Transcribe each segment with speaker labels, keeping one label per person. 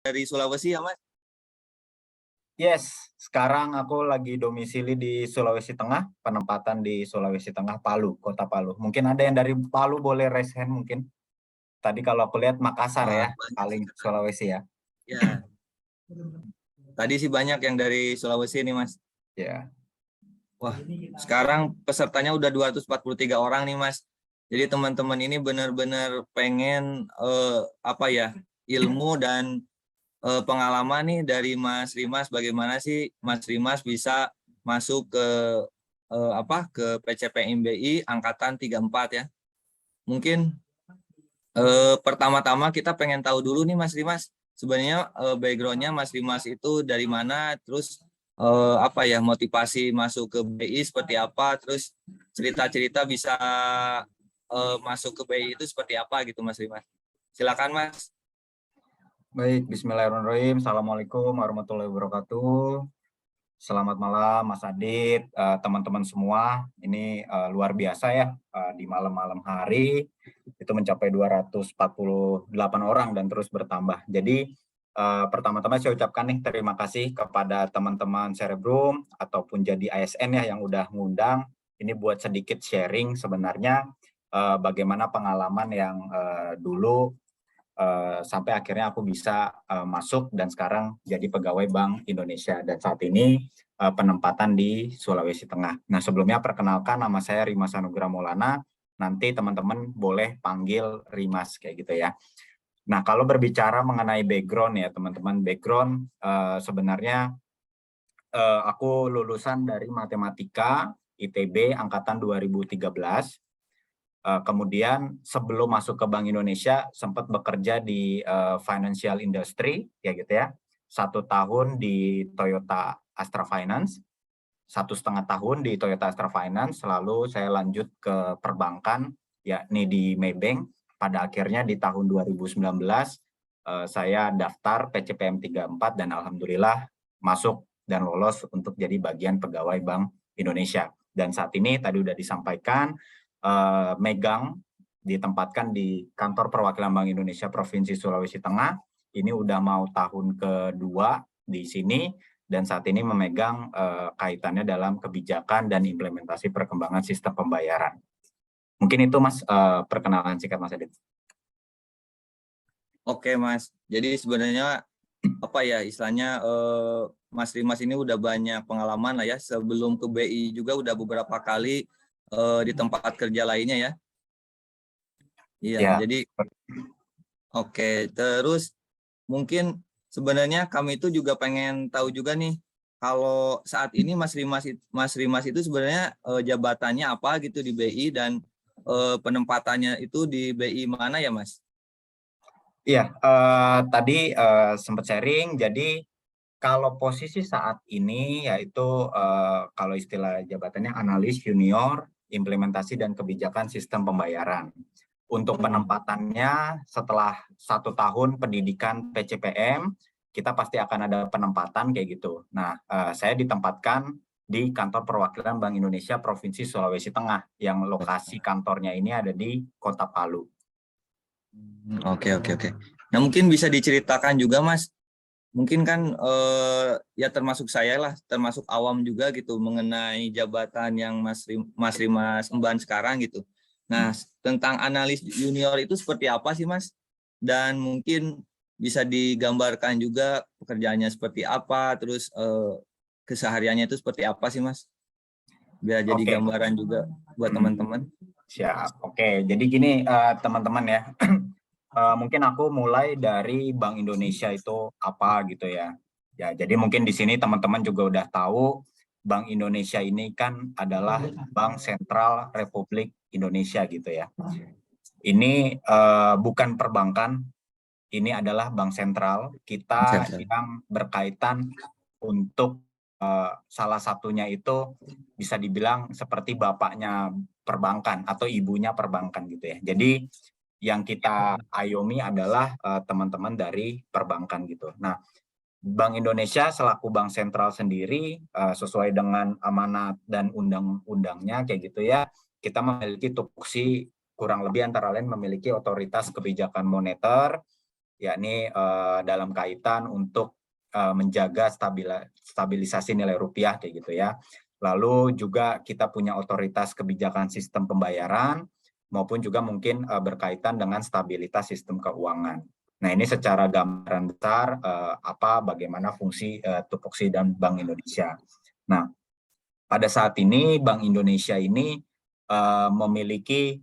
Speaker 1: dari Sulawesi ya, Mas?
Speaker 2: Yes, sekarang aku lagi domisili di Sulawesi Tengah, penempatan di Sulawesi Tengah, Palu, Kota Palu. Mungkin ada yang dari Palu boleh raise hand mungkin. Tadi kalau aku lihat Makassar
Speaker 1: Wah,
Speaker 2: ya,
Speaker 1: banyak sih
Speaker 2: paling
Speaker 1: Kak.
Speaker 2: Sulawesi ya.
Speaker 1: Ya, tadi sih banyak yang dari Sulawesi nih, Mas.
Speaker 2: Ya,
Speaker 1: Wah, sekarang pesertanya udah 243 orang nih, Mas. Jadi teman-teman ini benar-benar pengen apa ya, ilmu dan pengalaman nih dari Mas Rimas, bagaimana sih Mas Rimas bisa masuk ke ke PCPMBI angkatan 34 ya. Mungkin pertama-tama kita pengen tahu dulu nih Mas Rimas, sebenarnya background-nya Mas Rimas itu dari mana, terus motivasi masuk ke BI seperti apa, terus cerita-cerita bisa masuk ke BI itu seperti apa gitu Mas Rimas. Silakan Mas.
Speaker 2: baik. Bismillahirrahmanirrahim. Assalamualaikum warahmatullahi wabarakatuh. Selamat malam Mas Adit, teman-teman semua. Ini luar biasa ya, di malam-malam hari itu mencapai 248 orang dan terus bertambah. Jadi pertama-tama saya ucapkan nih terima kasih kepada teman-teman Cerebrum ataupun jadi ASN ya yang udah ngundang. Ini buat sedikit sharing sebenarnya bagaimana pengalaman yang dulu sampai akhirnya aku bisa masuk dan sekarang jadi pegawai Bank Indonesia dan saat ini penempatan di Sulawesi Tengah. Nah, sebelumnya perkenalkan, nama saya Rimas Anugrah Maulana. Nanti teman-teman boleh panggil Rimas kayak gitu ya. Nah, kalau berbicara mengenai background ya teman-teman, background sebenarnya aku lulusan dari matematika ITB angkatan 2013. Kemudian sebelum masuk ke Bank Indonesia sempat bekerja di financial industry ya gitu ya, 1 tahun di Toyota Astra Finance, 1,5 tahun di Toyota Astra Finance, lalu saya lanjut ke perbankan yakni di Maybank. Pada akhirnya di tahun 2019 saya daftar PCPM 34 dan alhamdulillah masuk dan lolos untuk jadi bagian pegawai Bank Indonesia. Dan saat ini tadi udah disampaikan megang ditempatkan di kantor perwakilan Bank Indonesia Provinsi Sulawesi Tengah. Ini udah mau tahun kedua di sini dan saat ini memegang kaitannya dalam kebijakan dan implementasi perkembangan sistem pembayaran. Mungkin itu Mas perkenalan singkat Mas Adit.
Speaker 1: Oke Mas, jadi sebenarnya istilahnya Mas Rimas ini udah banyak pengalaman lah ya, sebelum ke BI juga udah beberapa kali di tempat kerja lainnya ya. Iya,
Speaker 2: Ya.
Speaker 1: jadi oke. Terus mungkin sebenarnya kami itu juga pengen tahu juga nih, kalau saat ini Mas Rimas itu sebenarnya jabatannya apa gitu di BI dan penempatannya itu di BI mana ya Mas?
Speaker 2: Iya, tadi sempat sharing. Jadi kalau posisi saat ini yaitu kalau istilah jabatannya analis junior implementasi dan kebijakan sistem pembayaran. Untuk penempatannya setelah 1 tahun pendidikan PCPM, kita pasti akan ada penempatan kayak gitu. Nah, saya ditempatkan di kantor perwakilan Bank Indonesia Provinsi Sulawesi Tengah yang lokasi kantornya ini ada di Kota Palu.
Speaker 1: Oke. Nah mungkin bisa diceritakan juga Mas, mungkin kan ya termasuk saya lah, termasuk awam juga gitu mengenai jabatan yang Mas Rimas emban sekarang gitu. Nah tentang analis junior itu seperti apa sih Mas? Dan mungkin bisa digambarkan juga pekerjaannya seperti apa, terus kesehariannya itu seperti apa sih Mas? Biar jadi
Speaker 2: Oke.
Speaker 1: gambaran juga buat teman-teman.
Speaker 2: Siap. Oke, jadi gini teman-teman ya. Mungkin aku mulai dari Bank Indonesia itu apa gitu ya. Ya, jadi mungkin di sini teman-teman juga udah tahu Bank Indonesia ini kan adalah Bank Sentral Republik Indonesia gitu ya. Ini bukan perbankan, ini adalah bank sentral kita yang berkaitan untuk salah satunya itu bisa dibilang seperti bapaknya perbankan atau ibunya perbankan gitu ya. Jadi yang kita ayomi adalah teman-teman dari perbankan gitu. Nah, Bank Indonesia selaku bank sentral sendiri sesuai dengan amanat dan undang-undangnya kayak gitu ya, kita memiliki tupoksi kurang lebih antara lain memiliki otoritas kebijakan moneter, yakni dalam kaitan untuk menjaga stabilisasi nilai rupiah kayak gitu ya. Lalu juga kita punya otoritas kebijakan sistem pembayaran maupun juga mungkin berkaitan dengan stabilitas sistem keuangan. Nah, ini secara gambaran besar bagaimana fungsi tupoksi dan Bank Indonesia. Nah, pada saat ini Bank Indonesia ini memiliki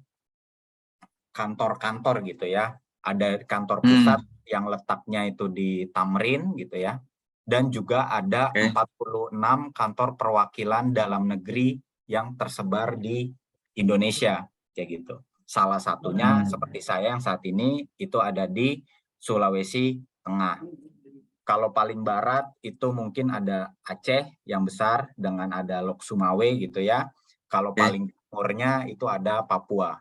Speaker 2: kantor-kantor gitu ya. Ada kantor pusat yang letaknya itu di Tamrin gitu ya. Dan juga ada 46 kantor perwakilan dalam negeri yang tersebar di Indonesia kayak gitu. Salah satunya seperti saya yang saat ini itu ada di Sulawesi Tengah. Kalau paling barat itu mungkin ada Aceh yang besar dengan ada Lok Sumawe gitu ya. Kalau paling timurnya itu ada Papua.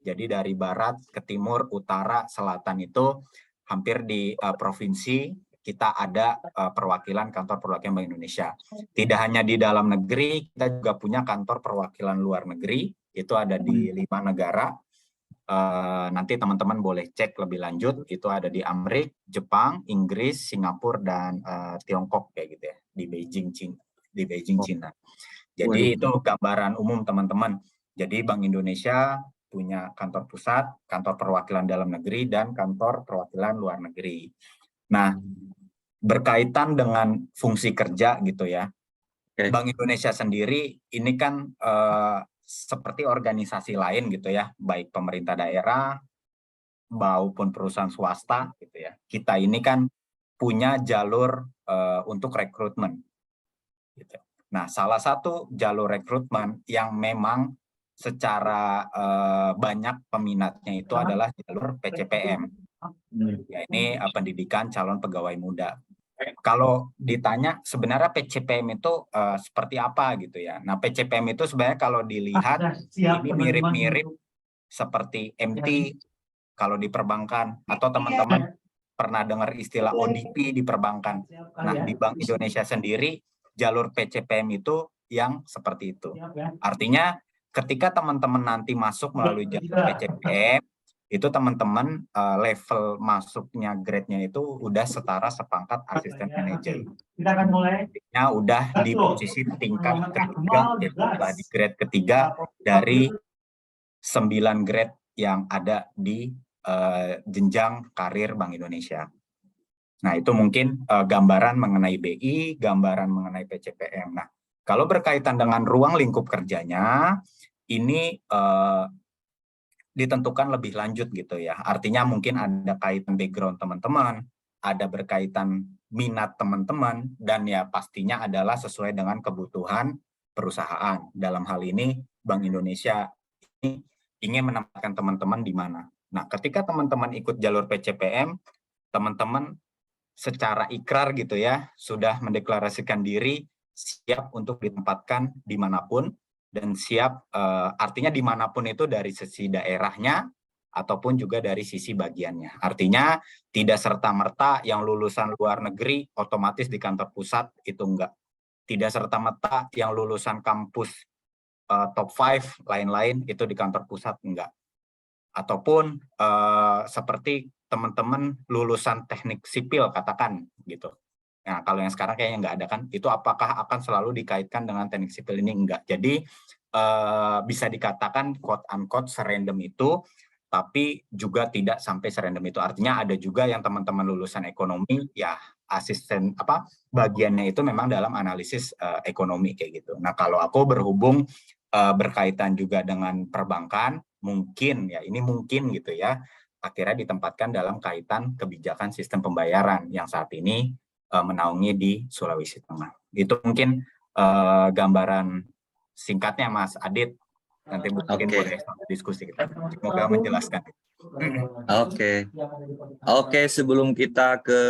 Speaker 2: Jadi dari barat ke timur, utara, selatan itu hampir di provinsi kita ada perwakilan kantor perwakilan Bank Indonesia. Tidak hanya di dalam negeri, kita juga punya kantor perwakilan luar negeri. Itu ada di 5 negara. Nanti teman-teman boleh cek lebih lanjut, itu ada di Amerika, Jepang, Inggris, Singapura, dan Tiongkok kayak gitu ya, di Beijing, Cina. Jadi itu gambaran umum teman-teman. Jadi Bank Indonesia punya kantor pusat, kantor perwakilan dalam negeri, dan kantor perwakilan luar negeri. Nah, berkaitan dengan fungsi kerja gitu ya, Bank Indonesia sendiri ini kan seperti organisasi lain gitu ya, baik pemerintah daerah maupun perusahaan swasta gitu ya. Kita ini kan punya jalur untuk rekrutmen gitu. Nah, salah satu jalur rekrutmen yang memang secara banyak peminatnya itu adalah jalur PCPM. Ya, ini pendidikan calon pegawai muda. Kalau ditanya sebenarnya PCPM itu seperti apa gitu ya. Nah, PCPM itu sebenarnya kalau dilihat ini mirip-mirip seperti MT kalau di perbankan, atau teman-teman pernah dengar istilah ODP di perbankan. Nah, di Bank Indonesia sendiri jalur PCPM itu yang seperti itu. Artinya ketika teman-teman nanti masuk melalui jalur PCPM, itu teman-teman level masuknya grade-nya itu udah setara sepangkat asisten manajer.
Speaker 3: Kita akan mulai.
Speaker 2: Udah di posisi tingkat ketiga, yaitu di grade ketiga dari 9 grade yang ada di jenjang karir Bank Indonesia. Nah, itu mungkin gambaran mengenai BI, gambaran mengenai PCPM. Nah, kalau berkaitan dengan ruang lingkup kerjanya, ini ditentukan lebih lanjut gitu ya. Artinya mungkin ada kaitan background teman-teman, ada berkaitan minat teman-teman, dan ya pastinya adalah sesuai dengan kebutuhan perusahaan. Dalam hal ini, Bank Indonesia ini ingin menempatkan teman-teman di mana. Nah, ketika teman-teman ikut jalur PCPM, teman-teman secara ikrar gitu ya, sudah mendeklarasikan diri siap untuk ditempatkan dimanapun, dan siap artinya dimanapun itu dari sisi daerahnya ataupun juga dari sisi bagiannya. Artinya tidak serta-merta yang lulusan luar negeri otomatis di kantor pusat, itu enggak. Tidak serta-merta yang lulusan kampus top 5 lain-lain itu di kantor pusat, enggak. Ataupun seperti teman-teman lulusan teknik sipil katakan gitu. Nah, kalau yang sekarang kayaknya nggak ada kan, itu apakah akan selalu dikaitkan dengan teknik sipil ini? Enggak. Jadi bisa dikatakan quote unquote serandom itu, tapi juga tidak sampai serandom itu. Artinya ada juga yang teman-teman lulusan ekonomi, ya asisten bagiannya itu memang dalam analisis ekonomi kayak gitu. Nah, kalau aku berhubung berkaitan juga dengan perbankan, mungkin ya ini mungkin gitu ya, akhirnya ditempatkan dalam kaitan kebijakan sistem pembayaran yang saat ini menaungi di Sulawesi Tengah. Itu mungkin gambaran singkatnya Mas Adit. Nanti mungkin boleh diskusi kita. Semoga menjelaskan.
Speaker 1: Oke, sebelum kita ke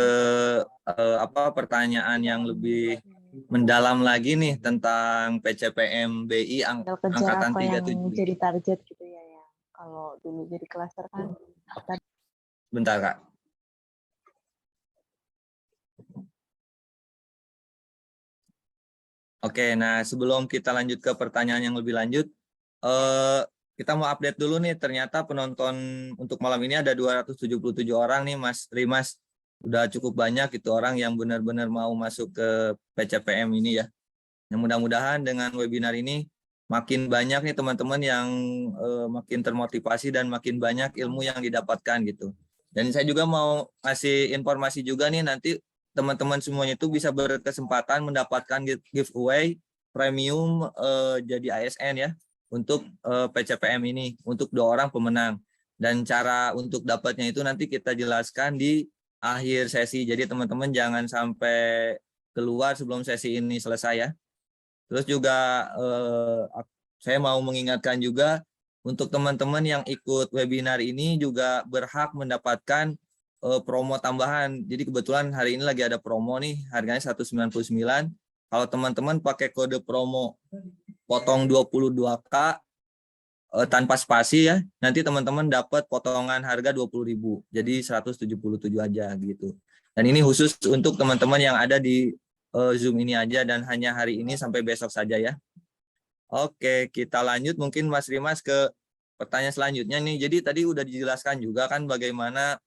Speaker 1: pertanyaan yang lebih mendalam lagi nih tentang PCPM BI angkatan 37.
Speaker 4: Jadi target gitu ya. Kalau dulu jadi klaster kan.
Speaker 1: Bentar, Kak. Oke, nah sebelum kita lanjut ke pertanyaan yang lebih lanjut, kita mau update dulu nih, ternyata penonton untuk malam ini ada 277 orang nih Mas Rimas. Udah cukup banyak itu orang yang benar-benar mau masuk ke PCPM ini ya. Yang mudah-mudahan dengan webinar ini makin banyak nih teman-teman yang makin termotivasi dan makin banyak ilmu yang didapatkan gitu. Dan saya juga mau kasih informasi juga nih, nanti teman-teman semuanya itu bisa berkesempatan mendapatkan giveaway premium jadi ASN ya untuk PCPM ini untuk 2 orang pemenang. Dan cara untuk dapatnya itu nanti kita jelaskan di akhir sesi. Jadi teman-teman jangan sampai keluar sebelum sesi ini selesai ya. Terus juga saya mau mengingatkan juga untuk teman-teman yang ikut webinar ini juga berhak mendapatkan promo tambahan. Jadi kebetulan hari ini lagi ada promo nih, harganya 199. Kalau teman-teman pakai kode promo potong 22K tanpa spasi ya, nanti teman-teman dapat potongan harga 20.000. Jadi 177 aja gitu. Dan ini khusus untuk teman-teman yang ada di Zoom ini aja dan hanya hari ini sampai besok saja ya. Oke, kita lanjut mungkin Mas Rimas ke pertanyaan selanjutnya nih. Jadi tadi udah dijelaskan juga kan bagaimana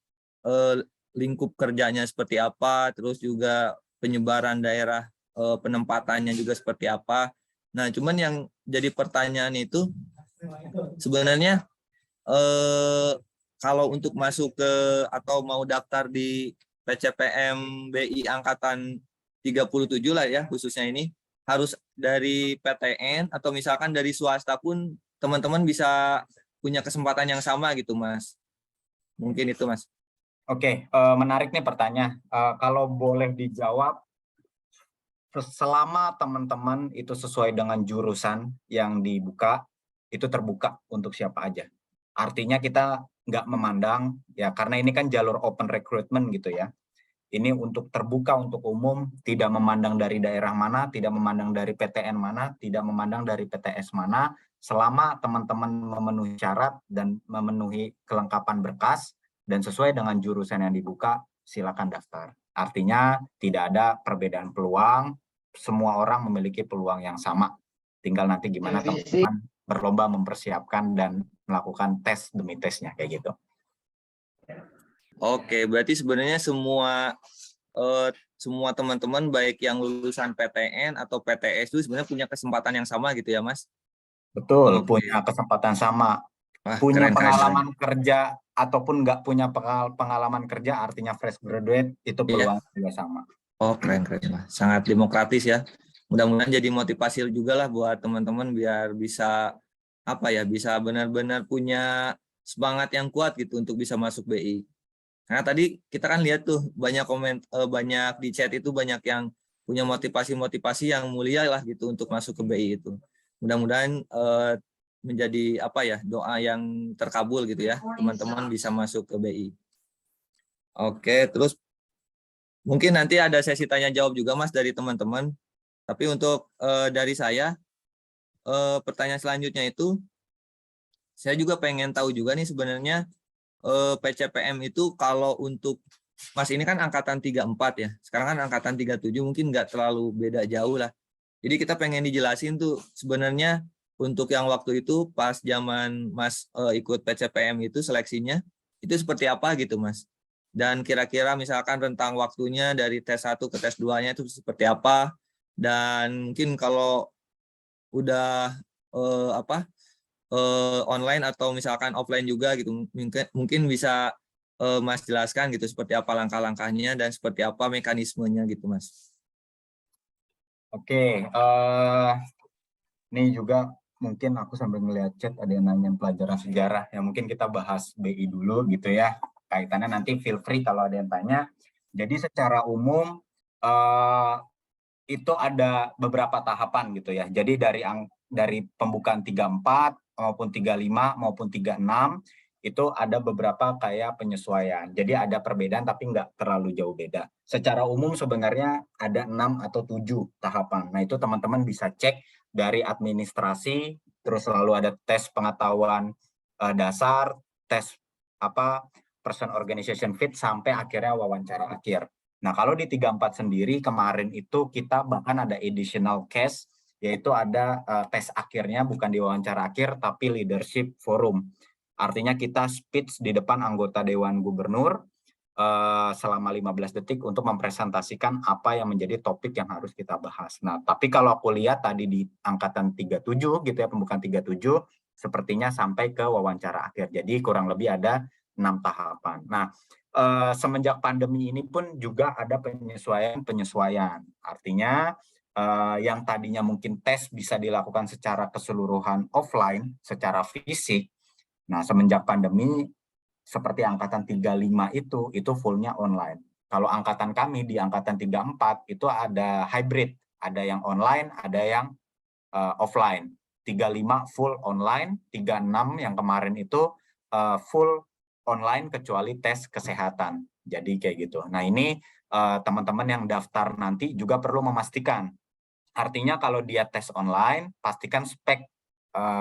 Speaker 1: lingkup kerjanya seperti apa, terus juga penyebaran daerah penempatannya juga seperti apa. Nah, cuman yang jadi pertanyaan itu sebenarnya kalau untuk masuk ke atau mau daftar di PCPM BI angkatan 37 lah ya khususnya ini, harus dari PTN atau misalkan dari swasta pun teman-teman bisa punya kesempatan yang sama gitu Mas. Mungkin itu Mas.
Speaker 2: Oke, menarik nih pertanyaan. Kalau boleh dijawab, selama teman-teman itu sesuai dengan jurusan yang dibuka, itu terbuka untuk siapa aja. Artinya kita nggak memandang, ya karena ini kan jalur open recruitment gitu ya. Ini untuk terbuka untuk umum, tidak memandang dari daerah mana, tidak memandang dari PTN mana, tidak memandang dari PTS mana, selama teman-teman memenuhi syarat dan memenuhi kelengkapan berkas, dan sesuai dengan jurusan yang dibuka, silakan daftar. Artinya tidak ada perbedaan peluang, semua orang memiliki peluang yang sama. Tinggal nanti gimana teman-teman berlomba mempersiapkan dan melakukan tes demi tesnya, kayak gitu.
Speaker 1: Oke, berarti sebenarnya semua teman-teman baik yang lulusan PTN atau PTS itu sebenarnya punya kesempatan yang sama gitu ya, Mas?
Speaker 2: Betul,
Speaker 1: Oke.
Speaker 2: punya kesempatan sama.
Speaker 1: Wah,
Speaker 2: Punya
Speaker 1: keren.
Speaker 2: pengalaman kerja ataupun nggak punya pengalaman kerja, artinya fresh graduate, itu
Speaker 1: Iya.
Speaker 2: peluang juga sama.
Speaker 1: Oh, keren, Mas. Sangat demokratis ya. Mudah-mudahan jadi motivasi juga lah buat teman-teman biar bisa bisa benar-benar punya semangat yang kuat gitu untuk bisa masuk BI. Karena tadi kita kan lihat tuh banyak banyak di chat itu banyak yang punya motivasi-motivasi yang mulia lah gitu untuk masuk ke BI itu. Mudah-mudahan menjadi doa yang terkabul gitu ya, teman-teman bisa masuk ke BI. Oke, terus mungkin nanti ada sesi tanya jawab juga Mas dari teman-teman. Tapi untuk dari saya pertanyaan selanjutnya itu saya juga pengen tahu juga nih sebenarnya PCPM itu kalau untuk Mas ini kan angkatan 34 ya. Sekarang kan angkatan 37 mungkin nggak terlalu beda jauh lah. Jadi kita pengen dijelasin tuh sebenarnya untuk yang waktu itu pas zaman Mas ikut PCPM itu seleksinya itu seperti apa gitu Mas. Dan kira-kira misalkan rentang waktunya dari tes 1 ke tes 2-nya itu seperti apa. Dan mungkin kalau udah online atau misalkan offline juga gitu mungkin bisa Mas jelaskan gitu seperti apa langkah-langkahnya dan seperti apa mekanismenya gitu Mas.
Speaker 2: Oke, ini juga mungkin aku sambil ngeliat chat ada yang nanya pelajaran sejarah, ya mungkin kita bahas BI dulu gitu ya, kaitannya nanti feel free kalau ada yang tanya. Jadi secara umum itu ada beberapa tahapan gitu ya. Jadi dari pembukaan 34 maupun 35 maupun 36 itu ada beberapa kayak penyesuaian. Jadi ada perbedaan tapi nggak terlalu jauh beda. Secara umum sebenarnya ada 6 atau 7 tahapan. Nah, itu teman-teman bisa cek dari administrasi, terus selalu ada tes pengetahuan dasar, tes person organization fit sampai akhirnya wawancara akhir. Nah, kalau di 34 sendiri kemarin itu kita bahkan ada additional case yaitu ada tes akhirnya, bukan di wawancara akhir, tapi leadership forum. Artinya kita speech di depan anggota Dewan Gubernur selama 15 detik untuk mempresentasikan apa yang menjadi topik yang harus kita bahas. Nah, tapi kalau aku lihat tadi di angkatan 37 gitu ya, pembukaan 37, sepertinya sampai ke wawancara akhir. Jadi kurang lebih ada 6 tahapan. Nah, semenjak pandemi ini pun juga ada penyesuaian. Artinya yang tadinya mungkin tes bisa dilakukan secara keseluruhan offline, secara fisik. Nah, semenjak pandemi seperti angkatan 35 itu fullnya online. Kalau angkatan kami di angkatan 34 itu ada hybrid, ada yang online, ada yang offline. 35 full online, 36 yang kemarin itu full online kecuali tes kesehatan. Jadi kayak gitu. Nah, ini teman-teman yang daftar nanti juga perlu memastikan. Artinya kalau dia tes online, pastikan spek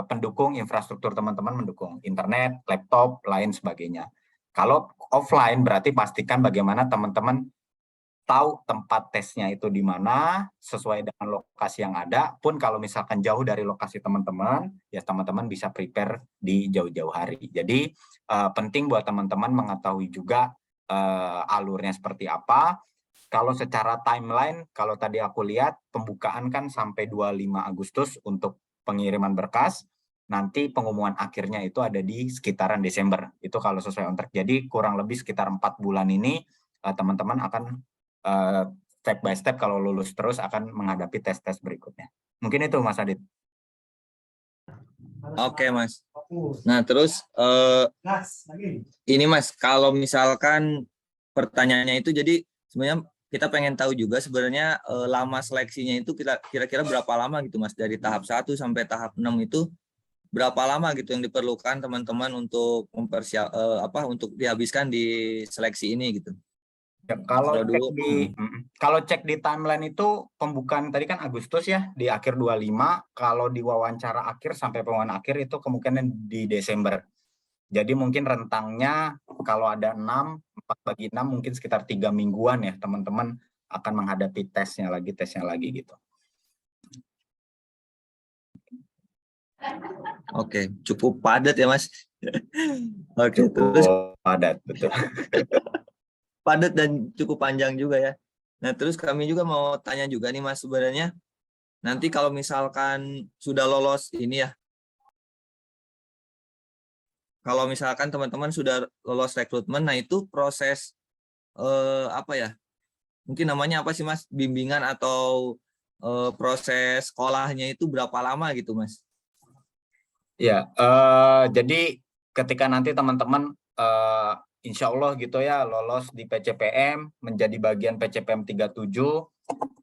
Speaker 2: pendukung infrastruktur teman-teman mendukung internet, laptop, lain sebagainya. Kalau offline berarti pastikan bagaimana teman-teman tahu tempat tesnya itu di mana sesuai dengan lokasi yang ada. Pun kalau misalkan jauh dari lokasi teman-teman, ya teman-teman bisa prepare di jauh-jauh hari. Jadi penting buat teman-teman mengetahui juga alurnya seperti apa. Kalau secara timeline, kalau tadi aku lihat pembukaan kan sampai 25 Agustus untuk pengiriman berkas, nanti pengumuman akhirnya itu ada di sekitaran Desember. Itu kalau sesuai on track. Jadi kurang lebih sekitar 4 bulan ini teman-teman akan step by step kalau lulus terus akan menghadapi tes-tes berikutnya. Mungkin itu Mas Adit.
Speaker 1: Oke, Mas. Nah, terus ini Mas, kalau misalkan pertanyaannya itu jadi sebenarnya kita pengen tahu juga sebenarnya lama seleksinya itu kira-kira berapa lama gitu Mas, dari tahap 1 sampai tahap 6 itu berapa lama gitu yang diperlukan teman-teman untuk untuk dihabiskan di seleksi ini gitu.
Speaker 2: Ya, kalau cek di timeline itu pembukaan tadi kan Agustus ya, di akhir 25, kalau di wawancara akhir sampai pengumuman akhir itu kemungkinan di Desember. Jadi mungkin rentangnya kalau ada 4 bagi 6 mungkin sekitar 3 mingguan ya teman-teman akan menghadapi tesnya lagi gitu.
Speaker 1: Oke, cukup padat ya Mas. Oke,
Speaker 2: terus padat, betul.
Speaker 1: Padat dan cukup panjang juga ya. Nah, terus kami juga mau tanya juga nih Mas, sebenarnya nanti kalau misalkan sudah lolos ini ya, kalau misalkan teman-teman sudah lolos rekrutmen, nah itu proses mungkin namanya apa sih Mas, bimbingan atau proses sekolahnya itu berapa lama gitu Mas?
Speaker 2: Ya, jadi ketika nanti teman-teman insya Allah gitu ya lolos di PCPM menjadi bagian PCPM 37,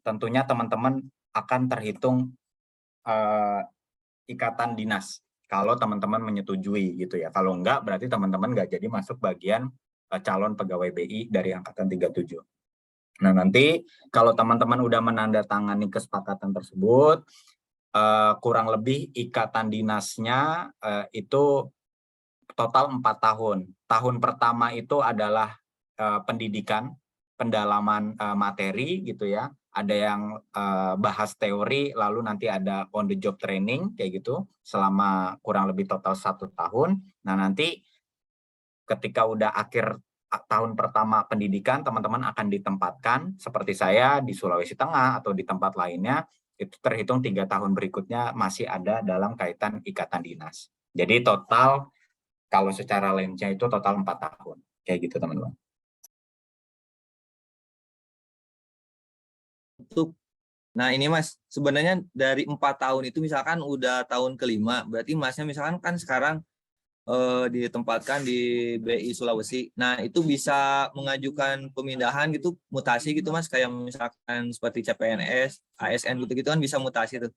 Speaker 2: tentunya teman-teman akan terhitung ikatan dinas kalau teman-teman menyetujui gitu ya. Kalau enggak berarti teman-teman enggak jadi masuk bagian calon pegawai BI dari angkatan 37. Nah, nanti kalau teman-teman udah menandatangani kesepakatan tersebut, kurang lebih ikatan dinasnya itu total 4 tahun. Tahun pertama itu adalah pendidikan, pendalaman materi gitu ya. Ada yang bahas teori, lalu nanti ada on the job training kayak gitu selama kurang lebih total 1 tahun. Nah, nanti ketika udah akhir tahun pertama pendidikan, teman-teman akan ditempatkan seperti saya di Sulawesi Tengah atau di tempat lainnya, itu terhitung 3 tahun berikutnya masih ada dalam kaitan ikatan dinas. Jadi total kalau secara lengkapnya itu total 4 tahun. Kayak gitu teman-teman.
Speaker 1: Nah ini Mas, sebenarnya dari 4 tahun itu misalkan udah tahun kelima, berarti Masnya misalkan kan sekarang ditempatkan di BI Sulawesi. Nah itu bisa mengajukan pemindahan gitu, mutasi gitu Mas, kayak misalkan seperti CPNS, ASN gitu-gitu kan bisa mutasi tuh.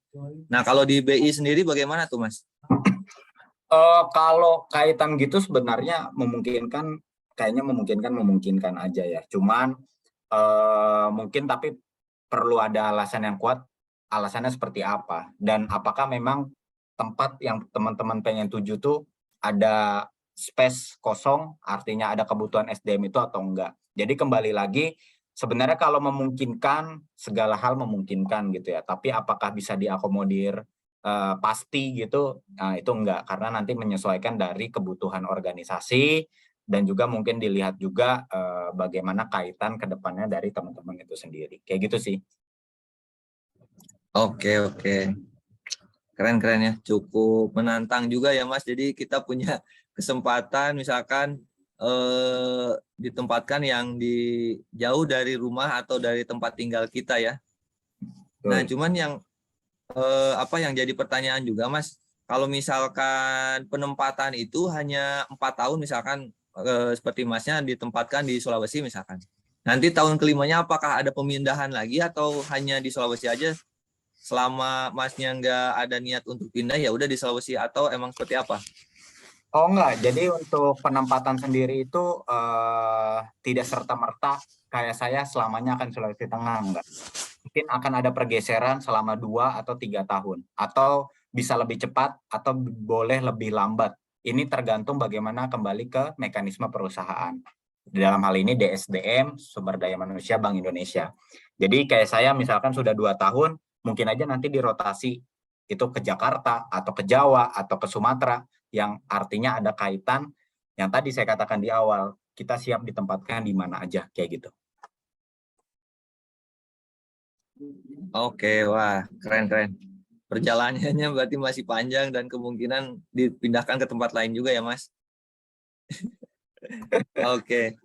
Speaker 1: Nah kalau di BI sendiri bagaimana tuh Mas?
Speaker 2: Kalau kaitan gitu sebenarnya memungkinkan, kayaknya memungkinkan aja ya. Cuman mungkin tapi perlu ada alasan yang kuat, alasannya seperti apa, dan apakah memang tempat yang teman-teman pengen tuju tuh ada space kosong, artinya ada kebutuhan SDM itu atau enggak. Jadi kembali lagi, sebenarnya kalau memungkinkan, segala hal memungkinkan gitu ya. Tapi apakah bisa diakomodir pasti gitu? Nah, itu enggak, karena nanti menyesuaikan dari kebutuhan organisasi dan juga mungkin dilihat juga bagaimana kaitan ke depannya dari teman-teman itu sendiri. Kayak gitu sih.
Speaker 1: Oke, oke. Keren-keren ya. Cukup menantang juga ya Mas. Jadi kita punya kesempatan misalkan ditempatkan yang jauh dari rumah atau dari tempat tinggal kita ya. Nah,
Speaker 2: Betul.
Speaker 1: cuman yang apa yang jadi pertanyaan juga Mas, kalau misalkan penempatan itu hanya 4 tahun misalkan seperti Masnya ditempatkan di Sulawesi misalkan. Nanti tahun kelimanya apakah ada pemindahan lagi atau hanya di Sulawesi aja? Selama Masnya nggak ada niat untuk pindah ya udah di Sulawesi atau emang seperti apa?
Speaker 2: Oh enggak, jadi untuk penempatan sendiri itu tidak serta-merta kayak saya selamanya akan Sulawesi Tengah, enggak. Mungkin akan ada pergeseran selama 2 atau 3 tahun. Atau bisa lebih cepat atau boleh lebih lambat. Ini tergantung bagaimana kembali ke mekanisme perusahaan. Dalam hal ini DSDM, Sumber Daya Manusia Bank Indonesia. Jadi kayak saya misalkan sudah 2 tahun, mungkin aja nanti dirotasi itu ke Jakarta atau ke Jawa atau ke Sumatera, yang artinya ada kaitan yang tadi saya katakan di awal, kita siap ditempatkan di mana aja kayak gitu.
Speaker 1: Oke, wah keren-keren. Perjalanannya berarti masih panjang dan kemungkinan dipindahkan ke tempat lain juga ya Mas. Oke.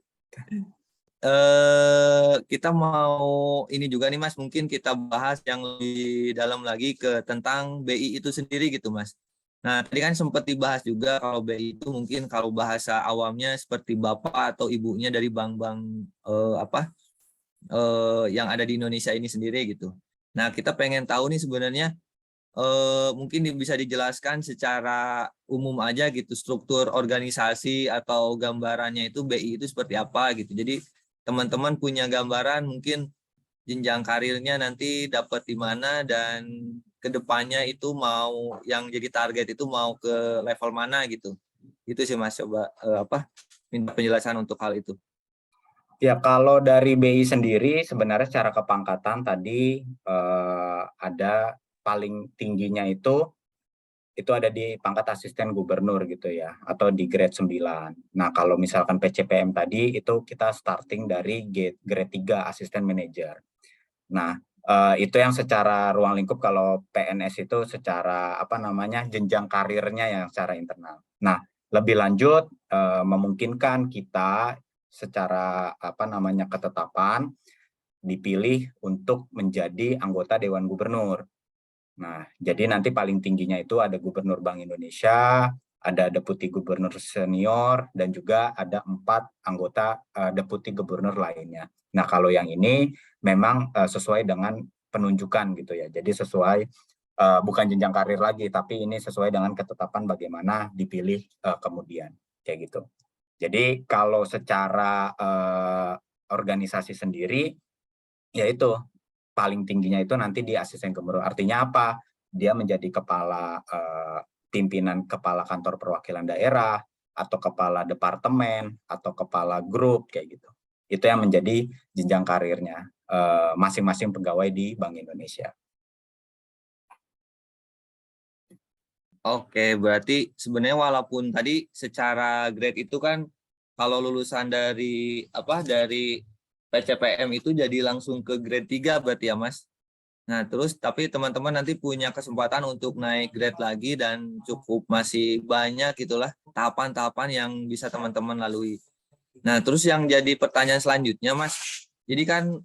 Speaker 1: Kita mau ini juga nih Mas, mungkin kita bahas yang lebih dalam lagi ke tentang BI itu sendiri gitu Mas. Nah, tadi kan sempat dibahas juga kalau BI itu mungkin kalau bahasa awamnya seperti bapak atau ibunya dari bank-bank yang ada di Indonesia ini sendiri gitu. Nah, kita pengen tahu nih sebenarnya mungkin bisa dijelaskan secara umum aja gitu struktur organisasi atau gambarannya itu BI itu seperti apa gitu. Jadi teman-teman punya gambaran mungkin jenjang karirnya nanti dapat di mana dan kedepannya itu mau yang jadi target itu mau ke level mana gitu. Itu sih Mas, coba minta penjelasan untuk hal itu.
Speaker 2: Ya, kalau dari BI sendiri sebenarnya secara kepangkatan tadi ada paling tingginya itu ada di pangkat asisten gubernur gitu ya, atau di grade 9. Nah, kalau misalkan PCPM tadi itu kita starting dari grade 3 asisten manajer. Nah, itu yang secara ruang lingkup, kalau PNS itu secara jenjang karirnya yang secara internal. Nah, lebih lanjut memungkinkan kita secara ketetapan dipilih untuk menjadi anggota Dewan Gubernur. Nah, jadi nanti paling tingginya itu ada Gubernur Bank Indonesia, ada Deputi Gubernur Senior, dan juga ada 4 anggota Deputi Gubernur lainnya. Nah, kalau yang ini memang sesuai dengan penunjukan gitu ya. Jadi sesuai bukan jenjang karir lagi, tapi ini sesuai dengan ketetapan bagaimana dipilih kemudian kayak gitu. Jadi kalau secara organisasi sendiri, yaitu paling tingginya itu nanti di asisten gubernur. Artinya apa? Dia menjadi kepala pimpinan kepala kantor perwakilan daerah atau kepala departemen atau kepala grup kayak gitu. Itu yang menjadi jenjang karirnya masing-masing pegawai di Bank Indonesia.
Speaker 1: Oke, berarti sebenarnya walaupun tadi secara grade itu kan kalau lulusan dari PCPM itu jadi langsung ke grade 3 berarti ya Mas. Nah, terus tapi teman-teman nanti punya kesempatan untuk naik grade lagi dan cukup masih banyak itulah tahapan-tahapan yang bisa teman-teman lalui. Nah, terus yang jadi pertanyaan selanjutnya Mas. Jadi kan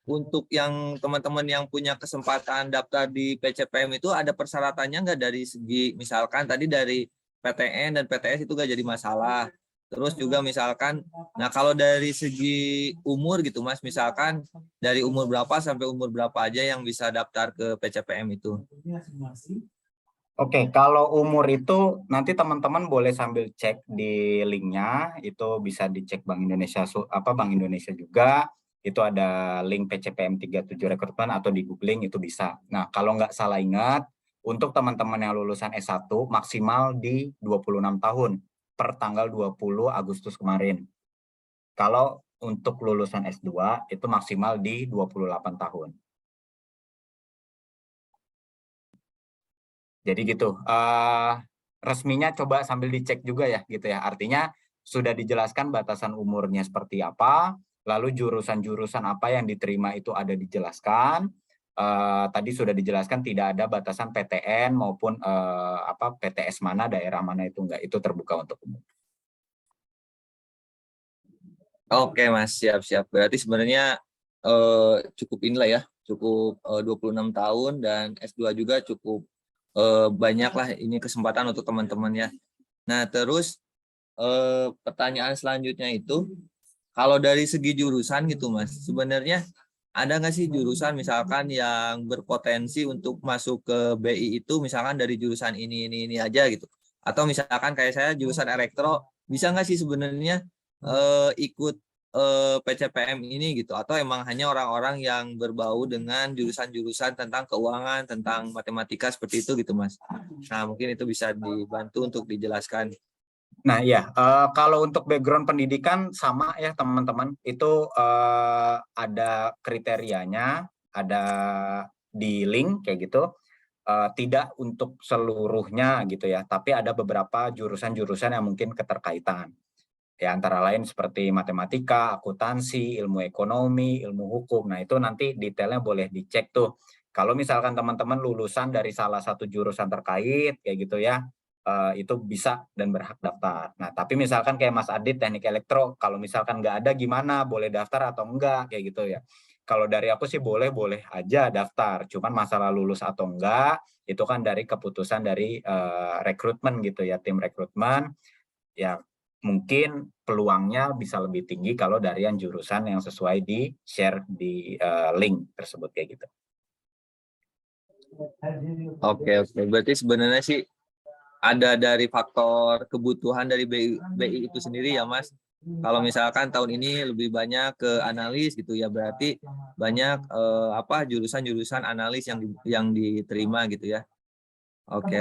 Speaker 1: untuk yang teman-teman yang punya kesempatan daftar di PCPM itu ada persyaratannya nggak dari segi misalkan tadi dari PTN dan PTS itu nggak jadi masalah. Terus juga misalkan, nah kalau dari segi umur gitu Mas, misalkan dari umur berapa sampai umur berapa aja yang bisa daftar ke PCPM itu?
Speaker 2: Oke, kalau umur itu nanti teman-teman boleh sambil cek di linknya, itu bisa dicek Bank Indonesia Bank Indonesia juga, itu ada link PCPM 37 rekrutmen atau di googling itu bisa. Nah, kalau nggak salah ingat, untuk teman-teman yang lulusan S1 maksimal di 26 tahun per tanggal 20 Agustus kemarin. Kalau untuk lulusan S2 itu maksimal di 28 tahun. Jadi gitu. Resminya coba sambil dicek juga ya gitu ya. Artinya sudah dijelaskan batasan umurnya seperti apa, lalu jurusan-jurusan apa yang diterima itu ada dijelaskan. Tadi sudah dijelaskan tidak ada batasan PTN maupun PTS mana, daerah mana itu enggak, itu terbuka untuk umum.
Speaker 1: Oke Mas, siap-siap. Berarti sebenarnya cukup inilah ya, cukup 26 tahun dan S2 juga cukup banyak lah ini kesempatan untuk teman-teman ya. Nah terus pertanyaan selanjutnya itu, kalau dari segi jurusan gitu Mas, sebenarnya ada nggak sih jurusan misalkan yang berpotensi untuk masuk ke BI itu misalkan dari jurusan ini aja gitu? Atau misalkan kayak saya jurusan elektro, bisa nggak sih sebenarnya ikut PCPM ini gitu? Atau emang hanya orang-orang yang berbau dengan jurusan-jurusan tentang keuangan, tentang matematika seperti itu gitu Mas? Nah mungkin itu bisa dibantu untuk dijelaskan.
Speaker 2: Nah ya, kalau untuk background pendidikan sama ya teman-teman, itu ada kriterianya, ada di link kayak gitu. Tidak untuk seluruhnya gitu ya, tapi ada beberapa jurusan-jurusan yang mungkin keterkaitan. Ya antara lain seperti matematika, akuntansi, ilmu ekonomi, ilmu hukum. Nah itu nanti detailnya boleh dicek tuh. Kalau misalkan teman-teman lulusan dari salah satu jurusan terkait kayak gitu ya, itu bisa dan berhak daftar. Nah tapi misalkan kayak Mas Adit teknik elektro, kalau misalkan nggak ada gimana, boleh daftar atau enggak kayak gitu ya. Kalau dari aku sih boleh aja daftar. Cuman masalah lulus atau enggak itu kan dari keputusan dari rekrutmen gitu ya, tim rekrutmen. Ya mungkin peluangnya bisa lebih tinggi kalau dari yang jurusan yang sesuai di share di link tersebut kayak gitu.
Speaker 1: Oke. Berarti sebenarnya sih ada dari faktor kebutuhan dari BI itu sendiri ya Mas. Kalau misalkan tahun ini lebih banyak ke analis gitu ya, berarti banyak jurusan-jurusan analis yang diterima gitu ya. Oke.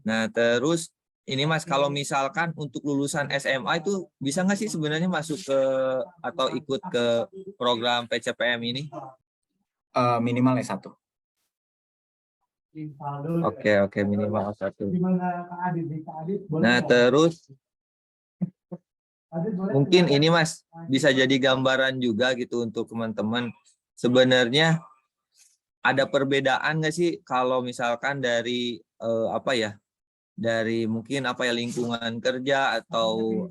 Speaker 1: Nah terus ini Mas, kalau misalkan untuk lulusan SMA itu bisa nggak sih sebenarnya masuk ke atau ikut ke program PCPM ini?
Speaker 2: Minimal S1.
Speaker 1: Oke, minimal satu. Nah terus mungkin ini Mas bisa jadi gambaran juga gitu untuk teman-teman. Sebenarnya ada perbedaan nggak sih kalau misalkan dari dari mungkin lingkungan kerja atau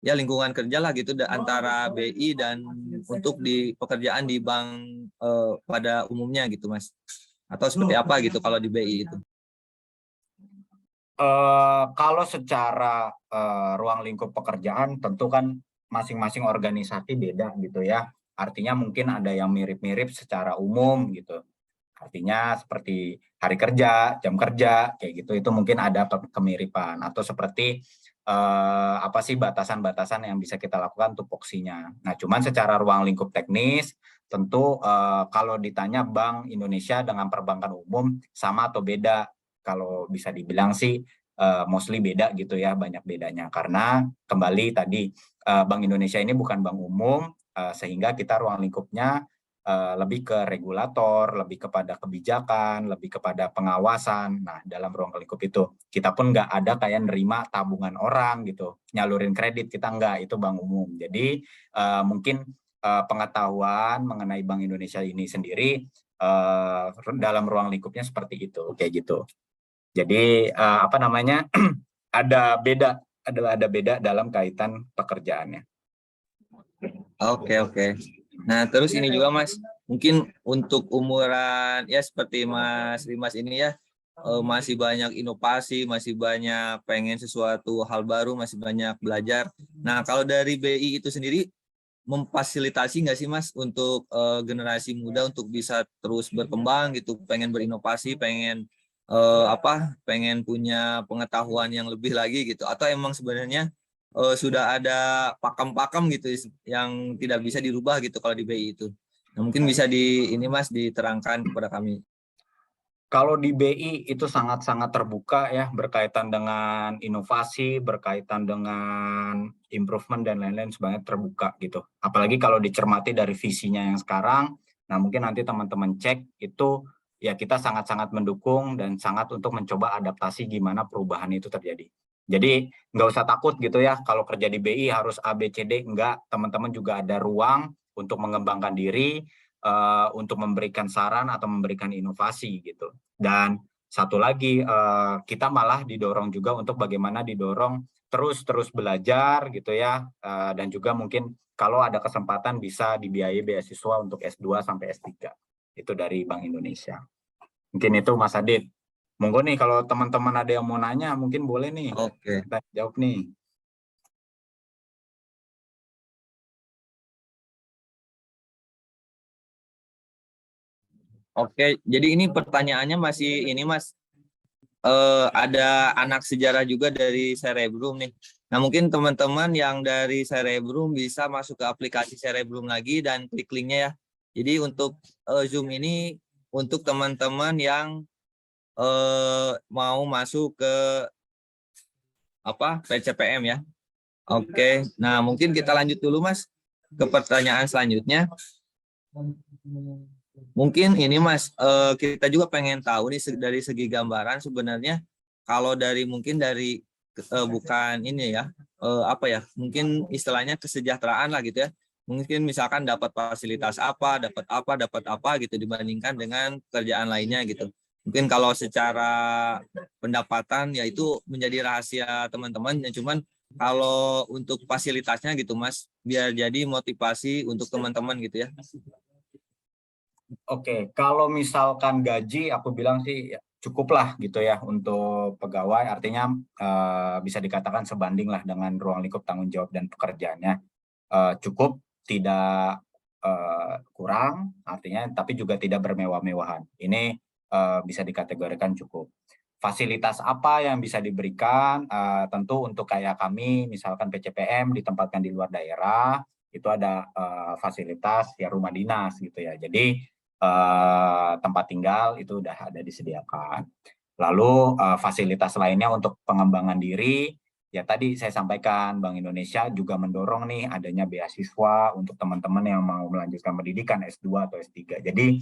Speaker 1: lingkungan kerja lah gitu antara BI dan untuk di pekerjaan di bank pada umumnya gitu Mas, atau seperti apa gitu kalau di BI itu?
Speaker 2: Kalau secara ruang lingkup pekerjaan tentu kan masing-masing organisasi beda gitu ya. Artinya mungkin ada yang mirip-mirip secara umum gitu. Artinya seperti hari kerja, jam kerja, kayak gitu, itu mungkin ada kemiripan. Atau seperti apa sih batasan-batasan yang bisa kita lakukan tupoksinya. Nah, cuman secara ruang lingkup teknis, tentu kalau ditanya Bank Indonesia dengan perbankan umum sama atau beda, kalau bisa dibilang sih mostly beda gitu ya, banyak bedanya. Karena kembali tadi Bank Indonesia ini bukan bank umum, sehingga kita ruang lingkupnya lebih ke regulator, lebih kepada kebijakan, lebih kepada pengawasan. Nah, dalam ruang lingkup itu kita pun nggak ada kayak nerima tabungan orang gitu, nyalurin kredit, kita nggak, itu bank umum. Jadi mungkin pengetahuan mengenai Bank Indonesia ini sendiri dalam ruang lingkupnya seperti itu, kayak gitu. Jadi ada beda dalam kaitan pekerjaannya.
Speaker 1: Oke. Nah, terus ini juga Mas, mungkin untuk umuran ya seperti Mas Rimas ini ya, masih banyak inovasi, masih banyak pengen sesuatu hal baru, masih banyak belajar. Nah, kalau dari BI itu sendiri memfasilitasi nggak sih Mas untuk generasi muda untuk bisa terus berkembang gitu, pengen berinovasi, pengen pengen punya pengetahuan yang lebih lagi gitu, atau emang sebenarnya sudah ada pakem-pakem gitu yang tidak bisa dirubah gitu kalau di BI itu. Nah, mungkin bisa ini Mas diterangkan kepada kami.
Speaker 2: Kalau di BI itu sangat-sangat terbuka ya, berkaitan dengan inovasi, berkaitan dengan improvement dan lain-lain, sebenarnya terbuka gitu. Apalagi kalau dicermati dari visinya yang sekarang, nah mungkin nanti teman-teman cek itu ya kita sangat-sangat mendukung dan sangat untuk mencoba adaptasi gimana perubahan itu terjadi. Jadi nggak usah takut gitu ya, kalau kerja di BI harus A, B, C, D, enggak. Teman-teman juga ada ruang untuk mengembangkan diri, untuk memberikan saran atau memberikan inovasi gitu. Dan satu lagi kita malah didorong juga untuk bagaimana didorong terus belajar gitu ya, dan juga mungkin kalau ada kesempatan bisa dibiayai beasiswa untuk S2 sampai S3. Itu dari Bank Indonesia. Mungkin itu Mas Adit. Monggo nih kalau teman-teman ada yang mau nanya mungkin boleh nih.
Speaker 1: Oke.
Speaker 2: Kita jawab nih.
Speaker 1: Oke, jadi ini pertanyaannya masih ini Mas, ada anak sejarah juga dari Cerebrum nih. Nah mungkin teman-teman yang dari Cerebrum bisa masuk ke aplikasi Cerebrum lagi dan klik linknya ya. Jadi untuk Zoom ini untuk teman-teman yang mau masuk ke PCPM ya. Oke, nah mungkin kita lanjut dulu Mas ke pertanyaan selanjutnya. Mungkin ini Mas, kita juga pengen tahu nih dari segi gambaran sebenarnya kalau mungkin dari bukan ini ya, mungkin istilahnya kesejahteraan lah gitu ya. Mungkin misalkan dapat fasilitas dapat apa gitu dibandingkan dengan pekerjaan lainnya gitu. Mungkin kalau secara pendapatan ya itu menjadi rahasia teman-teman, ya cuman kalau untuk fasilitasnya gitu Mas, biar jadi motivasi untuk teman-teman gitu ya.
Speaker 2: Oke, kalau misalkan gaji, aku bilang sih ya, cukuplah gitu ya untuk pegawai. Artinya bisa dikatakan sebanding lah dengan ruang lingkup tanggung jawab dan pekerjaannya. Cukup, tidak kurang, artinya tapi juga tidak bermewah-mewahan. Ini bisa dikategorikan cukup. Fasilitas apa yang bisa diberikan? Tentu untuk kayak kami, misalkan PCPM ditempatkan di luar daerah, itu ada fasilitas ya rumah dinas gitu ya. Jadi tempat tinggal itu udah ada disediakan. Lalu fasilitas lainnya untuk pengembangan diri, ya tadi saya sampaikan Bank Indonesia juga mendorong nih adanya beasiswa untuk teman-teman yang mau melanjutkan pendidikan S2 atau S3. Jadi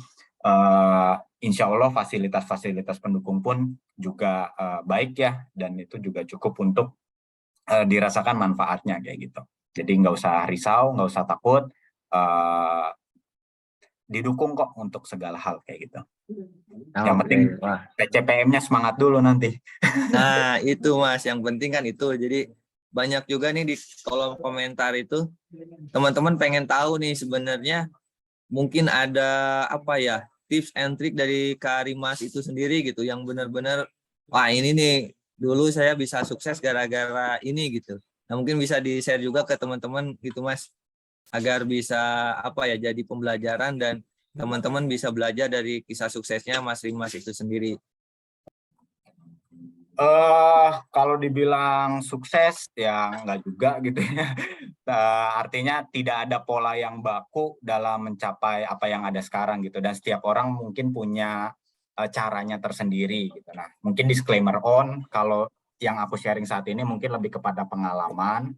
Speaker 2: insya Allah fasilitas-fasilitas pendukung pun juga baik ya, dan itu juga cukup untuk dirasakan manfaatnya kayak gitu. Jadi nggak usah risau, nggak usah takut, didukung kok untuk segala hal kayak gitu. Yang penting PCPM-nya semangat dulu nanti.
Speaker 1: Nah itu Mas, yang penting kan itu. Jadi banyak juga nih di kolom komentar itu teman-teman pengen tahu nih sebenarnya mungkin ada tips and trick dari Kak Rimas itu sendiri gitu yang benar-benar wah ini nih dulu saya bisa sukses gara-gara ini gitu. Nah mungkin bisa di-share juga ke teman-teman gitu Mas agar bisa jadi pembelajaran dan teman-teman bisa belajar dari kisah suksesnya Mas Rimas itu sendiri.
Speaker 2: Kalau dibilang sukses ya nggak juga gitu ya. Artinya tidak ada pola yang baku dalam mencapai apa yang ada sekarang gitu, dan setiap orang mungkin punya caranya tersendiri gitu. Nah, mungkin disclaimer kalau yang aku sharing saat ini mungkin lebih kepada pengalaman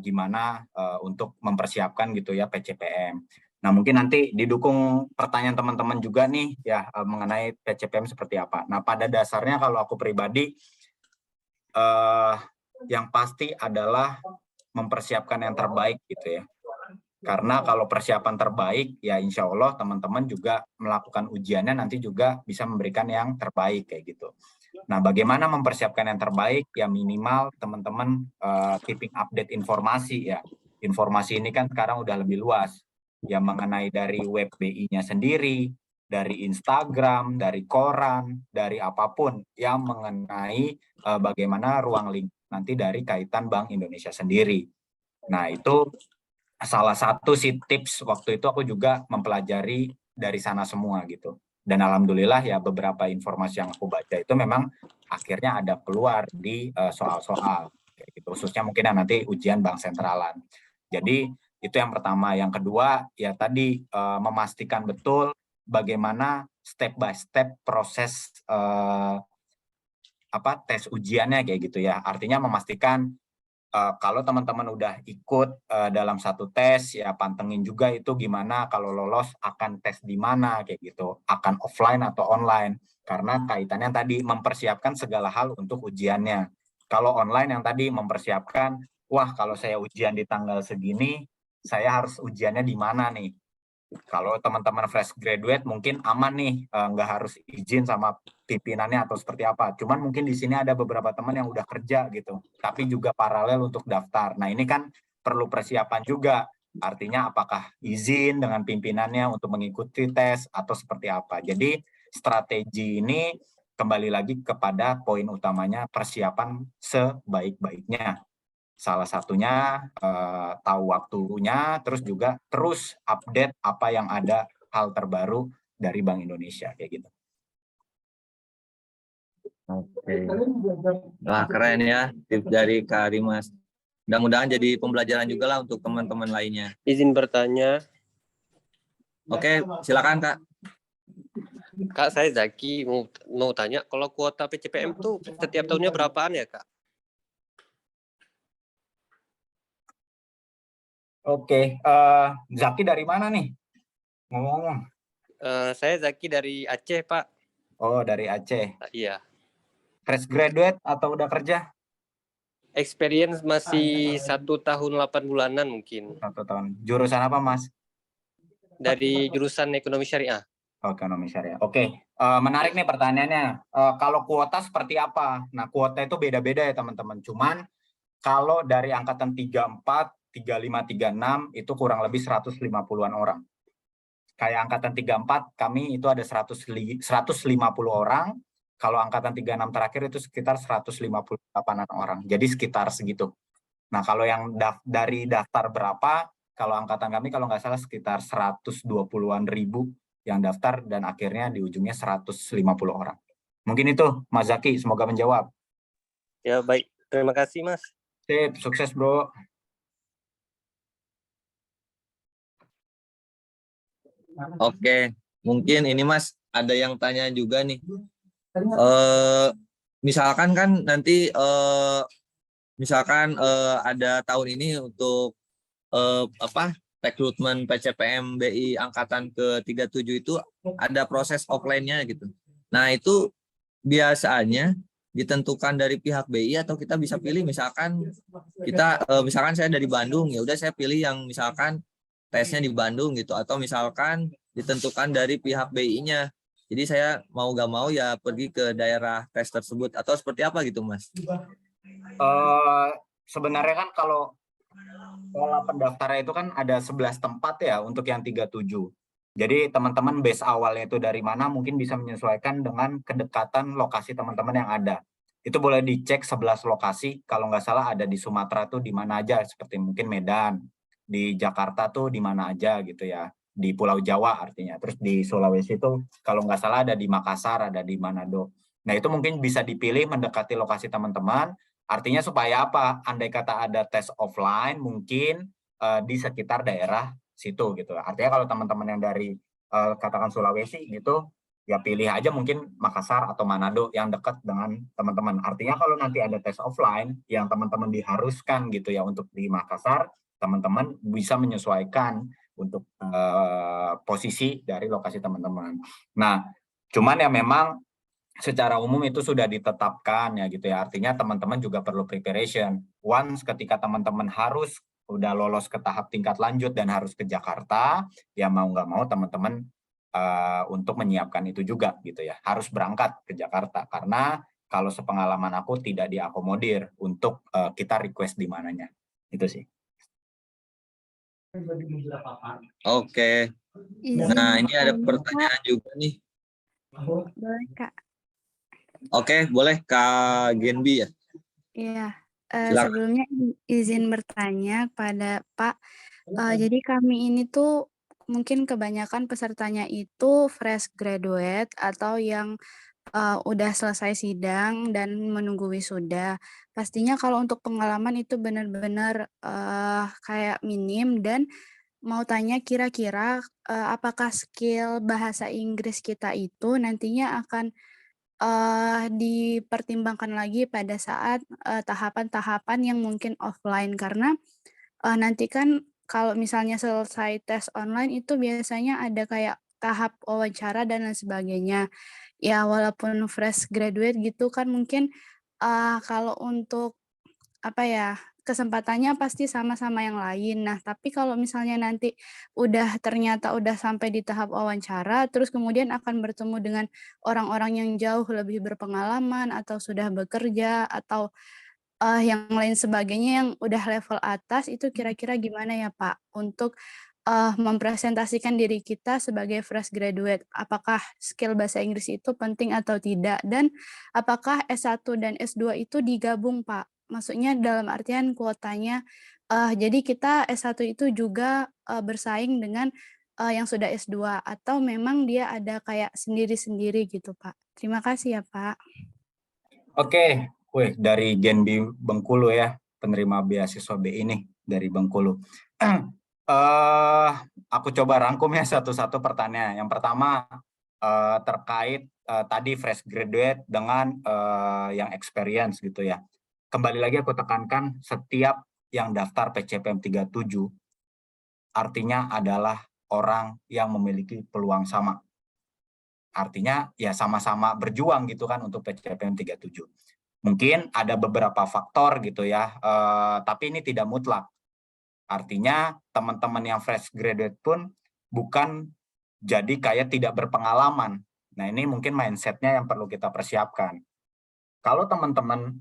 Speaker 2: gimana untuk mempersiapkan gitu ya PCPM. Nah, mungkin nanti didukung pertanyaan teman-teman juga nih ya mengenai PCPM seperti apa. Nah, pada dasarnya kalau aku pribadi yang pasti adalah mempersiapkan yang terbaik gitu ya. Karena kalau persiapan terbaik ya insya Allah teman-teman juga melakukan ujiannya nanti juga bisa memberikan yang terbaik kayak gitu. Nah, bagaimana mempersiapkan yang terbaik? Ya minimal teman-teman keeping update informasi ya. Informasi ini kan sekarang udah lebih luas. Ya mengenai dari web BI-nya sendiri, dari Instagram, dari koran, dari apapun yang mengenai bagaimana ruang lingkup nanti dari kaitan Bank Indonesia sendiri. Nah, itu salah satu sih tips waktu itu aku juga mempelajari dari sana semua gitu. Dan alhamdulillah ya beberapa informasi yang aku baca itu memang akhirnya ada keluar di soal-soal kayak gitu. Khususnya mungkin nanti ujian bank sentralan. Jadi itu yang pertama. Yang kedua ya tadi memastikan betul bagaimana step by step proses tes ujiannya kayak gitu ya. Artinya memastikan kalau teman-teman udah ikut dalam satu tes, ya pantengin juga itu gimana kalau lolos akan tes di mana kayak gitu, akan offline atau online, karena kaitannya tadi mempersiapkan segala hal untuk ujiannya. Kalau online yang tadi mempersiapkan, wah kalau saya ujian di tanggal segini, saya harus ujiannya di mana nih. Kalau teman-teman fresh graduate mungkin aman nih, nggak harus izin sama pimpinannya atau seperti apa. Cuman mungkin di sini ada beberapa teman yang udah kerja gitu, tapi juga paralel untuk daftar. Nah ini kan perlu persiapan juga. Artinya apakah izin dengan pimpinannya untuk mengikuti tes atau seperti apa. Jadi strategi ini kembali lagi kepada poin utamanya persiapan sebaik-baiknya. Salah satunya tahu waktunya, terus juga terus update apa yang ada hal terbaru dari Bank Indonesia kayak gitu.
Speaker 1: Oke. Wah, keren ya tips dari Kak Dimas. Mudah-mudahan jadi pembelajaran juga lah untuk teman-teman lainnya.
Speaker 3: Izin bertanya.
Speaker 1: Oke, silakan Kak.
Speaker 3: Kak, saya Zaki mau tanya, kalau kuota PCPM tuh setiap tahunnya berapaan ya, Kak?
Speaker 2: Oke, Zaki dari mana nih? Ngomong-ngomong.
Speaker 3: Saya Zaki dari Aceh, Pak.
Speaker 2: Oh, dari Aceh.
Speaker 3: Iya.
Speaker 2: Fresh graduate atau udah kerja?
Speaker 3: Experience masih 1 tahun 8 bulanan mungkin.
Speaker 2: 1 tahun. Jurusan apa, Mas?
Speaker 3: Dari jurusan Ekonomi Syariah.
Speaker 2: Ekonomi Syariah. Oke, menarik nih pertanyaannya. Kalau kuota seperti apa? Nah, kuota itu beda-beda ya teman-teman. Cuman kalau dari angkatan 34, 35, 36 itu kurang lebih 150-an orang. Kayak angkatan 34 kami itu ada 150 orang. Kalau angkatan 36 terakhir itu sekitar 158-an orang. Jadi sekitar segitu. Nah, kalau yang dari daftar berapa? Kalau angkatan kami kalau nggak salah sekitar 120-an ribu yang daftar dan akhirnya di ujungnya 150 orang. Mungkin itu Mas Zaki, semoga menjawab.
Speaker 3: Ya, baik. Terima kasih, Mas.
Speaker 2: Sip, sukses bro.
Speaker 1: Oke, mungkin ini Mas ada yang tanya juga nih. Misalkan kan nanti ada tahun ini untuk rekrutmen PCPM BI angkatan ke-37 itu ada proses offline-nya gitu. Nah, itu biasanya ditentukan dari pihak BI atau kita bisa pilih misalkan misalkan saya dari Bandung, ya udah saya pilih yang misalkan tesnya di Bandung gitu, atau misalkan ditentukan dari pihak BI-nya. Jadi saya mau gak mau ya pergi ke daerah tes tersebut atau seperti apa gitu, Mas?
Speaker 2: Sebenarnya kan kalau pola pendaftaran itu kan ada 11 tempat ya untuk yang 37. Jadi teman-teman base awalnya itu dari mana mungkin bisa menyesuaikan dengan kedekatan lokasi teman-teman yang ada. Itu boleh dicek 11 lokasi, kalau nggak salah ada di Sumatera tuh di mana aja, seperti mungkin Medan, di Jakarta tuh di mana aja gitu ya, di Pulau Jawa artinya. Terus di Sulawesi tuh kalau nggak salah ada di Makassar, ada di Manado. Nah itu mungkin bisa dipilih mendekati lokasi teman-teman. Artinya supaya apa? Andai kata ada tes offline mungkin di sekitar daerah situ gitu. Artinya kalau teman-teman yang dari katakan Sulawesi gitu, ya pilih aja mungkin Makassar atau Manado yang dekat dengan teman-teman. Artinya kalau nanti ada tes offline yang teman-teman diharuskan gitu ya untuk di Makassar, teman-teman bisa menyesuaikan untuk posisi dari lokasi teman-teman. Nah, cuman ya memang secara umum itu sudah ditetapkan ya gitu ya. Artinya teman-teman juga perlu preparation. Once ketika teman-teman harus udah lolos ke tahap tingkat lanjut dan harus ke Jakarta, ya mau nggak mau teman-teman untuk menyiapkan itu juga gitu ya. Harus berangkat ke Jakarta karena kalau sepengalaman aku tidak diakomodir untuk kita request di mananya. Itu sih.
Speaker 1: Oke. Nah, ini ada pertanyaan juga nih.
Speaker 5: Boleh, Kak.
Speaker 1: Oke, boleh Kak Genbi ya?
Speaker 5: Iya.
Speaker 1: Silakan.
Speaker 5: Sebelumnya izin bertanya pada Pak. Jadi kami ini tuh mungkin kebanyakan pesertanya itu fresh graduate atau yang udah selesai sidang dan menunggu wisuda. Pastinya kalau untuk pengalaman itu benar-benar kayak minim dan mau tanya kira-kira, apakah skill bahasa Inggris kita itu nantinya akan, dipertimbangkan lagi pada saat, tahapan-tahapan yang mungkin offline? Karena, nanti kan kalau misalnya selesai tes online itu biasanya ada kayak tahap wawancara dan lain sebagainya. Ya walaupun fresh graduate gitu kan mungkin, kalau untuk apa ya, kesempatannya pasti sama-sama yang lain. Nah, tapi kalau misalnya nanti ternyata udah sampai di tahap wawancara, terus kemudian akan bertemu dengan orang-orang yang jauh lebih berpengalaman atau sudah bekerja atau, yang lain sebagainya yang udah level atas, itu kira-kira gimana ya, Pak, untuk, mempresentasikan diri kita sebagai fresh graduate? Apakah skill bahasa Inggris itu penting atau tidak? Dan apakah S1 dan S2 itu digabung, Pak? Maksudnya dalam artian kuotanya, jadi kita S1 itu juga, bersaing dengan, yang sudah S2 atau memang dia ada kayak sendiri-sendiri gitu, Pak? Terima kasih ya, Pak.
Speaker 2: Oke, wih dari Genbi Bengkulu ya, penerima beasiswa BI ini dari Bengkulu. Aku coba rangkum ya satu-satu pertanyaan. Yang pertama terkait tadi fresh graduate dengan yang experience gitu ya. Kembali lagi aku tekankan setiap yang daftar PCPM 37 artinya adalah orang yang memiliki peluang sama. Artinya ya sama-sama berjuang gitu kan untuk PCPM 37. Mungkin ada beberapa faktor gitu ya, tapi ini tidak mutlak. Artinya teman-teman yang fresh graduate pun bukan jadi kayak tidak berpengalaman. Nah ini mungkin mindset-nya yang perlu kita persiapkan. Kalau teman-teman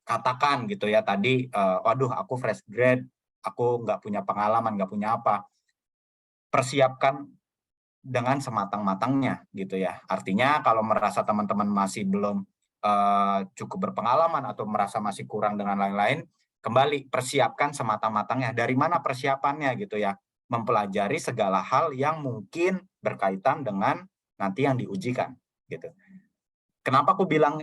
Speaker 2: katakan gitu ya tadi, waduh aku fresh grad, aku nggak punya pengalaman, nggak punya apa, persiapkan dengan sematang-matangnya gitu ya. Artinya kalau merasa teman-teman masih belum cukup berpengalaman atau merasa masih kurang dengan lain-lain, kembali persiapkan sematang-matangnya. Dari mana persiapannya gitu ya? Mempelajari segala hal yang mungkin berkaitan dengan nanti yang diujikan gitu. Kenapa aku bilang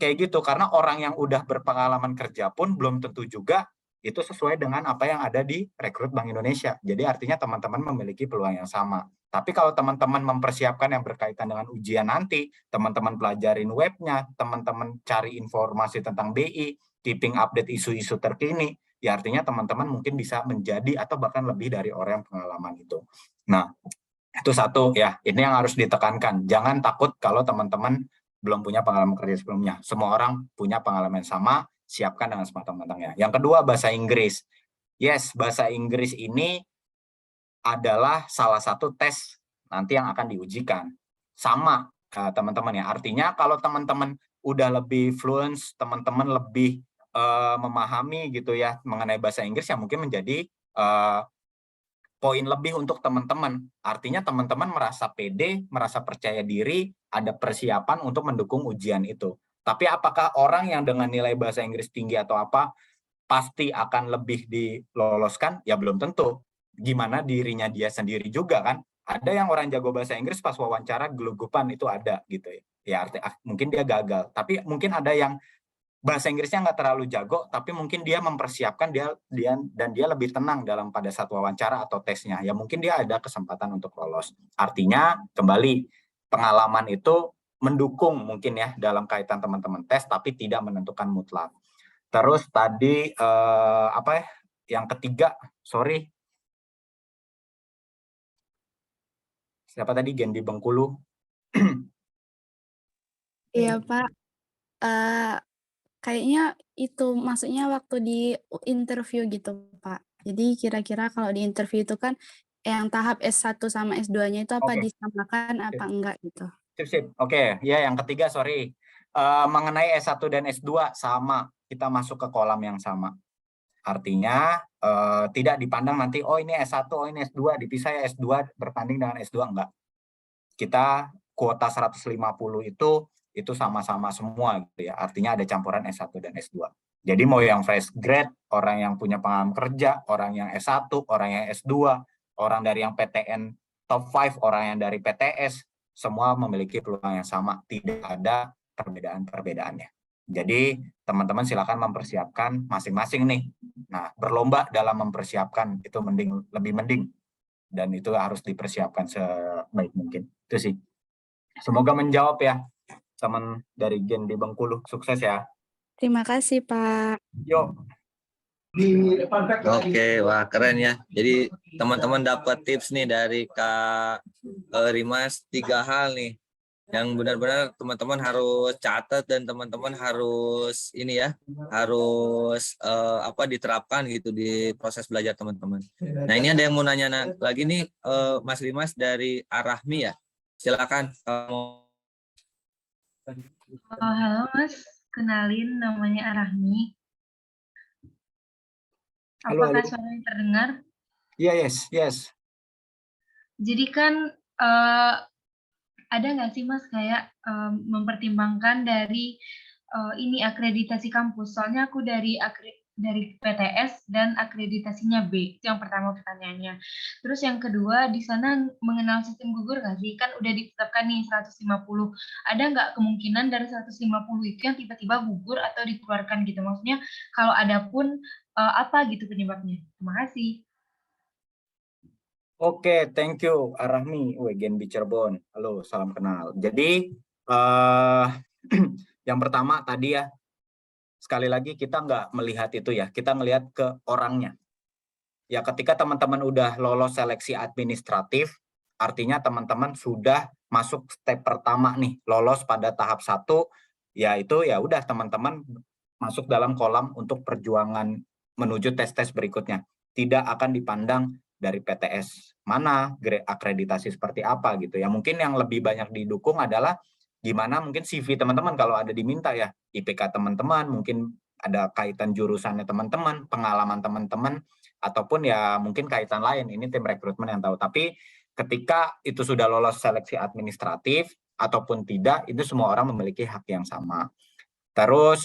Speaker 2: kayak gitu? Karena orang yang udah berpengalaman kerja pun belum tentu juga itu sesuai dengan apa yang ada di rekrut Bank Indonesia. Jadi artinya teman-teman memiliki peluang yang sama. Tapi kalau teman-teman mempersiapkan yang berkaitan dengan ujian nanti, teman-teman pelajarin webnya, teman-teman cari informasi tentang BI, keeping update isu-isu terkini, ya artinya teman-teman mungkin bisa menjadi atau bahkan lebih dari orang yang pengalaman itu. Nah, itu satu ya, ini yang harus ditekankan. Jangan takut kalau teman-teman belum punya pengalaman kerja sebelumnya. Semua orang punya pengalaman sama, siapkan dengan sematang-matangnya. Yang kedua, bahasa Inggris. Yes, bahasa Inggris ini adalah salah satu tes nanti yang akan diujikan. Sama teman-teman ya. Artinya kalau teman-teman udah lebih fluent, teman-teman lebih memahami gitu ya mengenai bahasa Inggris, yang mungkin menjadi poin lebih untuk teman-teman. Artinya teman-teman merasa pede, merasa percaya diri, ada persiapan untuk mendukung ujian itu. Tapi apakah orang yang dengan nilai bahasa Inggris tinggi atau apa pasti akan lebih diloloskan? Ya belum tentu. Gimana dirinya dia sendiri juga kan? Ada yang orang jago bahasa Inggris pas wawancara gelugupan, itu ada gitu ya. Ya artinya mungkin dia gagal. Tapi mungkin ada yang bahasa Inggrisnya nggak terlalu jago, tapi mungkin dia mempersiapkan dan dia lebih tenang dalam pada saat wawancara atau tesnya. Ya mungkin dia ada kesempatan untuk lolos. Artinya kembali pengalaman itu mendukung mungkin ya dalam kaitan teman-teman tes, tapi tidak menentukan mutlak. Terus tadi apa ya? Yang ketiga, sorry. Siapa tadi? Genbi Bengkulu.
Speaker 5: Iya, Pak. Kayaknya itu maksudnya waktu di interview gitu, Pak. Jadi kira-kira kalau di interview itu kan yang tahap S1 sama S2-nya itu apa
Speaker 2: Oke.
Speaker 5: disamakan apa enggak gitu?
Speaker 2: Sip. Oke, ya yang ketiga sorry. Mengenai S1 dan S2 sama, kita masuk ke kolam yang sama. Artinya tidak dipandang nanti oh ini S1, oh ini S2, dipisah ya S2 bertanding dengan S2, enggak. Kita kuota 150 itu sama-sama semua gitu ya. Artinya ada campuran S1 dan S2. Jadi mau yang fresh grad, orang yang punya pengalaman kerja, orang yang S1, orang yang S2, orang dari yang PTN top 5, orang yang dari PTS, semua memiliki peluang yang sama, tidak ada perbedaan-perbedaannya. Jadi teman-teman silakan mempersiapkan masing-masing nih. Nah, berlomba dalam mempersiapkan itu lebih mending, dan itu harus dipersiapkan sebaik mungkin. Itu sih. Semoga menjawab ya, teman dari Gen di Bengkulu. Sukses ya.
Speaker 5: Terima kasih, Pak.
Speaker 2: Yuk.
Speaker 1: Oke, wah keren ya. Jadi teman-teman dapat tips nih dari Kak Rimas 3 hal nih yang benar-benar teman-teman harus catat dan teman-teman harus ini ya, harus diterapkan gitu di proses belajar teman-teman. Nah, ini ada yang mau nanya lagi nih, Mas Rimas dari Arahmi ya. Silakan kamu.
Speaker 6: Halo Mas, kenalin namanya Arahmi.
Speaker 2: Halo,
Speaker 6: Apakah
Speaker 2: halo.
Speaker 6: suaranya terdengar?
Speaker 2: Iya, yes.
Speaker 6: Jadi kan ada nggak sih Mas kayak mempertimbangkan dari ini akreditasi kampus? Soalnya aku dari PTS dan akreditasinya B. Itu yang pertama pertanyaannya. Terus yang kedua, di sana mengenal sistem gugur nggak sih? Kan udah ditetapkan nih 150. Ada nggak kemungkinan dari 150 itu yang tiba-tiba gugur atau dikeluarkan gitu? Maksudnya kalau ada pun apa gitu penyebabnya? Terima kasih.
Speaker 2: Oke, thank you Arahmi, Gen di Cirebon. Halo, salam kenal. Jadi yang pertama tadi ya, sekali lagi kita nggak melihat itu ya, kita melihat ke orangnya. Ya, ketika teman-teman udah lolos seleksi administratif, artinya teman-teman sudah masuk step pertama nih, lolos pada tahap 1, yaitu ya udah teman-teman masuk dalam kolam untuk perjuangan menuju tes-tes berikutnya. Tidak akan dipandang dari PTS mana, akreditasi seperti apa gitu ya. Mungkin yang lebih banyak didukung adalah gimana mungkin CV teman-teman kalau ada diminta ya, IPK teman-teman, mungkin ada kaitan jurusannya teman-teman, pengalaman teman-teman, ataupun ya mungkin kaitan lain. Ini tim rekrutmen yang tahu. Tapi ketika itu sudah lolos seleksi administratif ataupun tidak, itu semua orang memiliki hak yang sama. Terus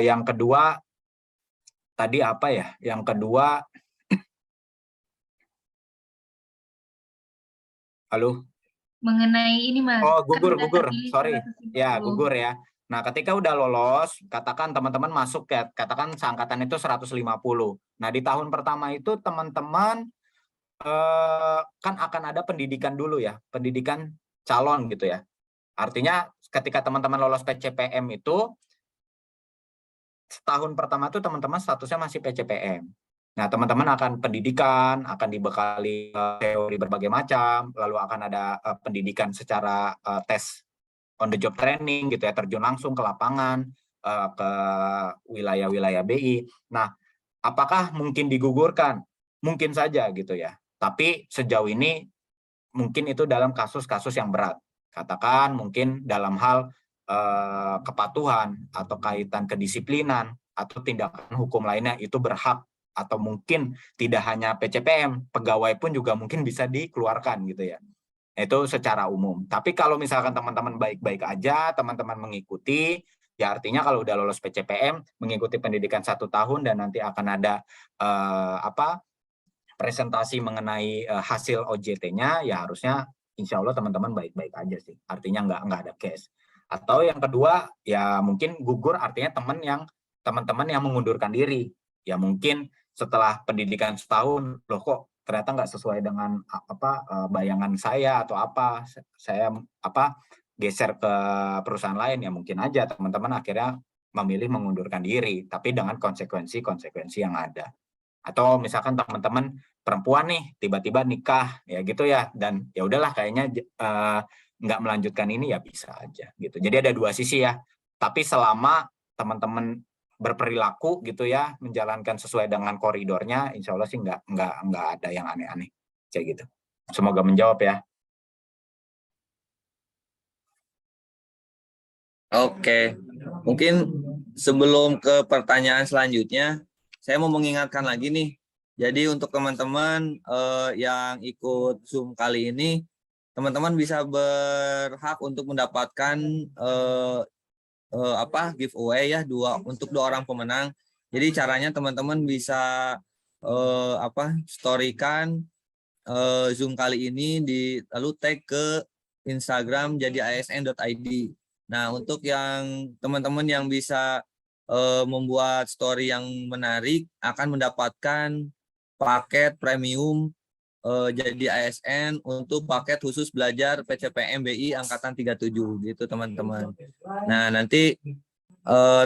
Speaker 2: yang kedua tadi apa ya? Yang kedua, halo?
Speaker 6: Mengenai ini Mas.
Speaker 2: Oh,
Speaker 6: kan
Speaker 2: gugur.
Speaker 6: udah terpilih
Speaker 2: Sorry.
Speaker 6: 150.
Speaker 2: Ya, gugur ya. Nah, ketika udah lolos, katakan teman-teman masuk ya, katakan seangkatan itu 150. Nah, di tahun pertama itu teman-teman kan akan ada pendidikan dulu ya, pendidikan calon gitu ya. Artinya ketika teman-teman lolos PCPM itu, setahun pertama itu teman-teman statusnya masih PCPM. Nah, teman-teman akan pendidikan, akan dibekali teori berbagai macam, lalu akan ada pendidikan secara tes on the job training gitu ya, terjun langsung ke lapangan, ke wilayah-wilayah BI. Nah, apakah mungkin digugurkan? Mungkin saja gitu ya. Tapi sejauh ini mungkin itu dalam kasus-kasus yang berat. Katakan mungkin dalam hal kepatuhan atau kaitan kedisiplinan atau tindakan hukum lainnya, itu berhak, atau mungkin tidak hanya PCPM, pegawai pun juga mungkin bisa dikeluarkan gitu ya. Itu secara umum. Tapi kalau misalkan teman-teman baik-baik aja, teman-teman mengikuti, ya artinya kalau udah lolos PCPM, mengikuti pendidikan 1 tahun dan nanti akan ada presentasi mengenai hasil OJT-nya, ya harusnya insya Allah teman-teman baik-baik aja sih. Artinya nggak ada case. Atau yang kedua, ya mungkin gugur artinya teman-teman yang mengundurkan diri. Ya mungkin setelah pendidikan setahun, loh kok ternyata nggak sesuai dengan bayangan saya atau apa, saya geser ke perusahaan lain, ya mungkin aja teman-teman akhirnya memilih mengundurkan diri, tapi dengan konsekuensi yang ada. Atau misalkan teman-teman perempuan nih tiba-tiba nikah ya gitu ya, dan ya udahlah kayaknya nggak melanjutkan ini, ya bisa aja gitu. Jadi ada dua sisi ya, tapi selama teman-teman berperilaku gitu ya, menjalankan sesuai dengan koridornya, insya Allah sih nggak ada yang aneh-aneh kayak gitu. Semoga menjawab ya.
Speaker 1: Oke, mungkin sebelum ke pertanyaan selanjutnya, saya mau mengingatkan lagi nih. Jadi untuk teman-teman yang ikut Zoom kali ini, teman-teman bisa berhak untuk mendapatkan giveaway ya, untuk 2 orang pemenang. Jadi caranya teman-teman bisa storykan Zoom kali ini lalu tag ke Instagram jadi asn.id. Nah, untuk yang teman-teman yang bisa membuat story yang menarik akan mendapatkan paket premium jadi ASN untuk paket khusus belajar PCPM BI angkatan 37 gitu teman-teman. Nah, nanti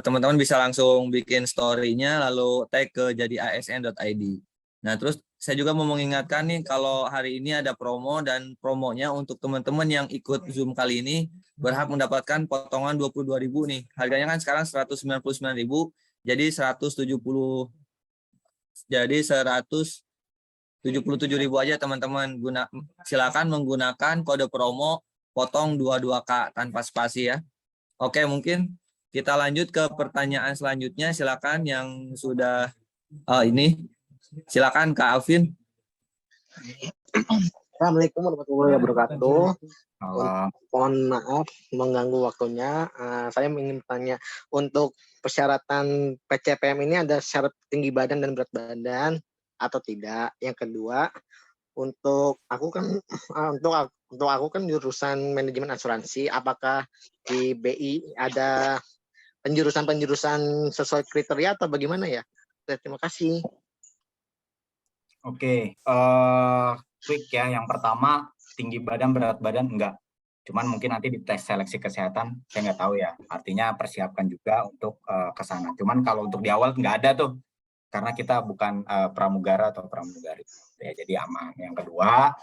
Speaker 1: teman-teman bisa langsung bikin story-nya lalu tag ke jadi asn.id. Nah, terus saya juga mau mengingatkan nih kalau hari ini ada promo dan promonya untuk teman-teman yang ikut Zoom kali ini berhak mendapatkan potongan 22.000 nih. Harganya kan sekarang 199.000 jadi 177.000 aja teman-teman. Silakan menggunakan kode promo potong 22K tanpa spasi ya. Oke, mungkin kita lanjut ke pertanyaan selanjutnya. Silakan yang sudah ini. Silakan Kak Alvin.
Speaker 7: Assalamualaikum warahmatullahi wabarakatuh.
Speaker 2: Salam.
Speaker 7: Mohon maaf mengganggu waktunya. Saya ingin bertanya, untuk persyaratan PCPM ini ada syarat tinggi badan dan berat badan atau tidak? Yang kedua, untuk aku kan jurusan manajemen asuransi. Apakah di BI ada penjurusan sesuai kriteria atau bagaimana ya? Terima kasih.
Speaker 2: Oke, quick ya. Yang pertama, tinggi badan, berat badan enggak. Cuman mungkin nanti di tes seleksi kesehatan, saya nggak tahu ya. Artinya persiapkan juga untuk ke sana. Cuman kalau untuk di awal nggak ada tuh, karena kita bukan pramugara atau pramugari. Ya, jadi aman. Yang kedua,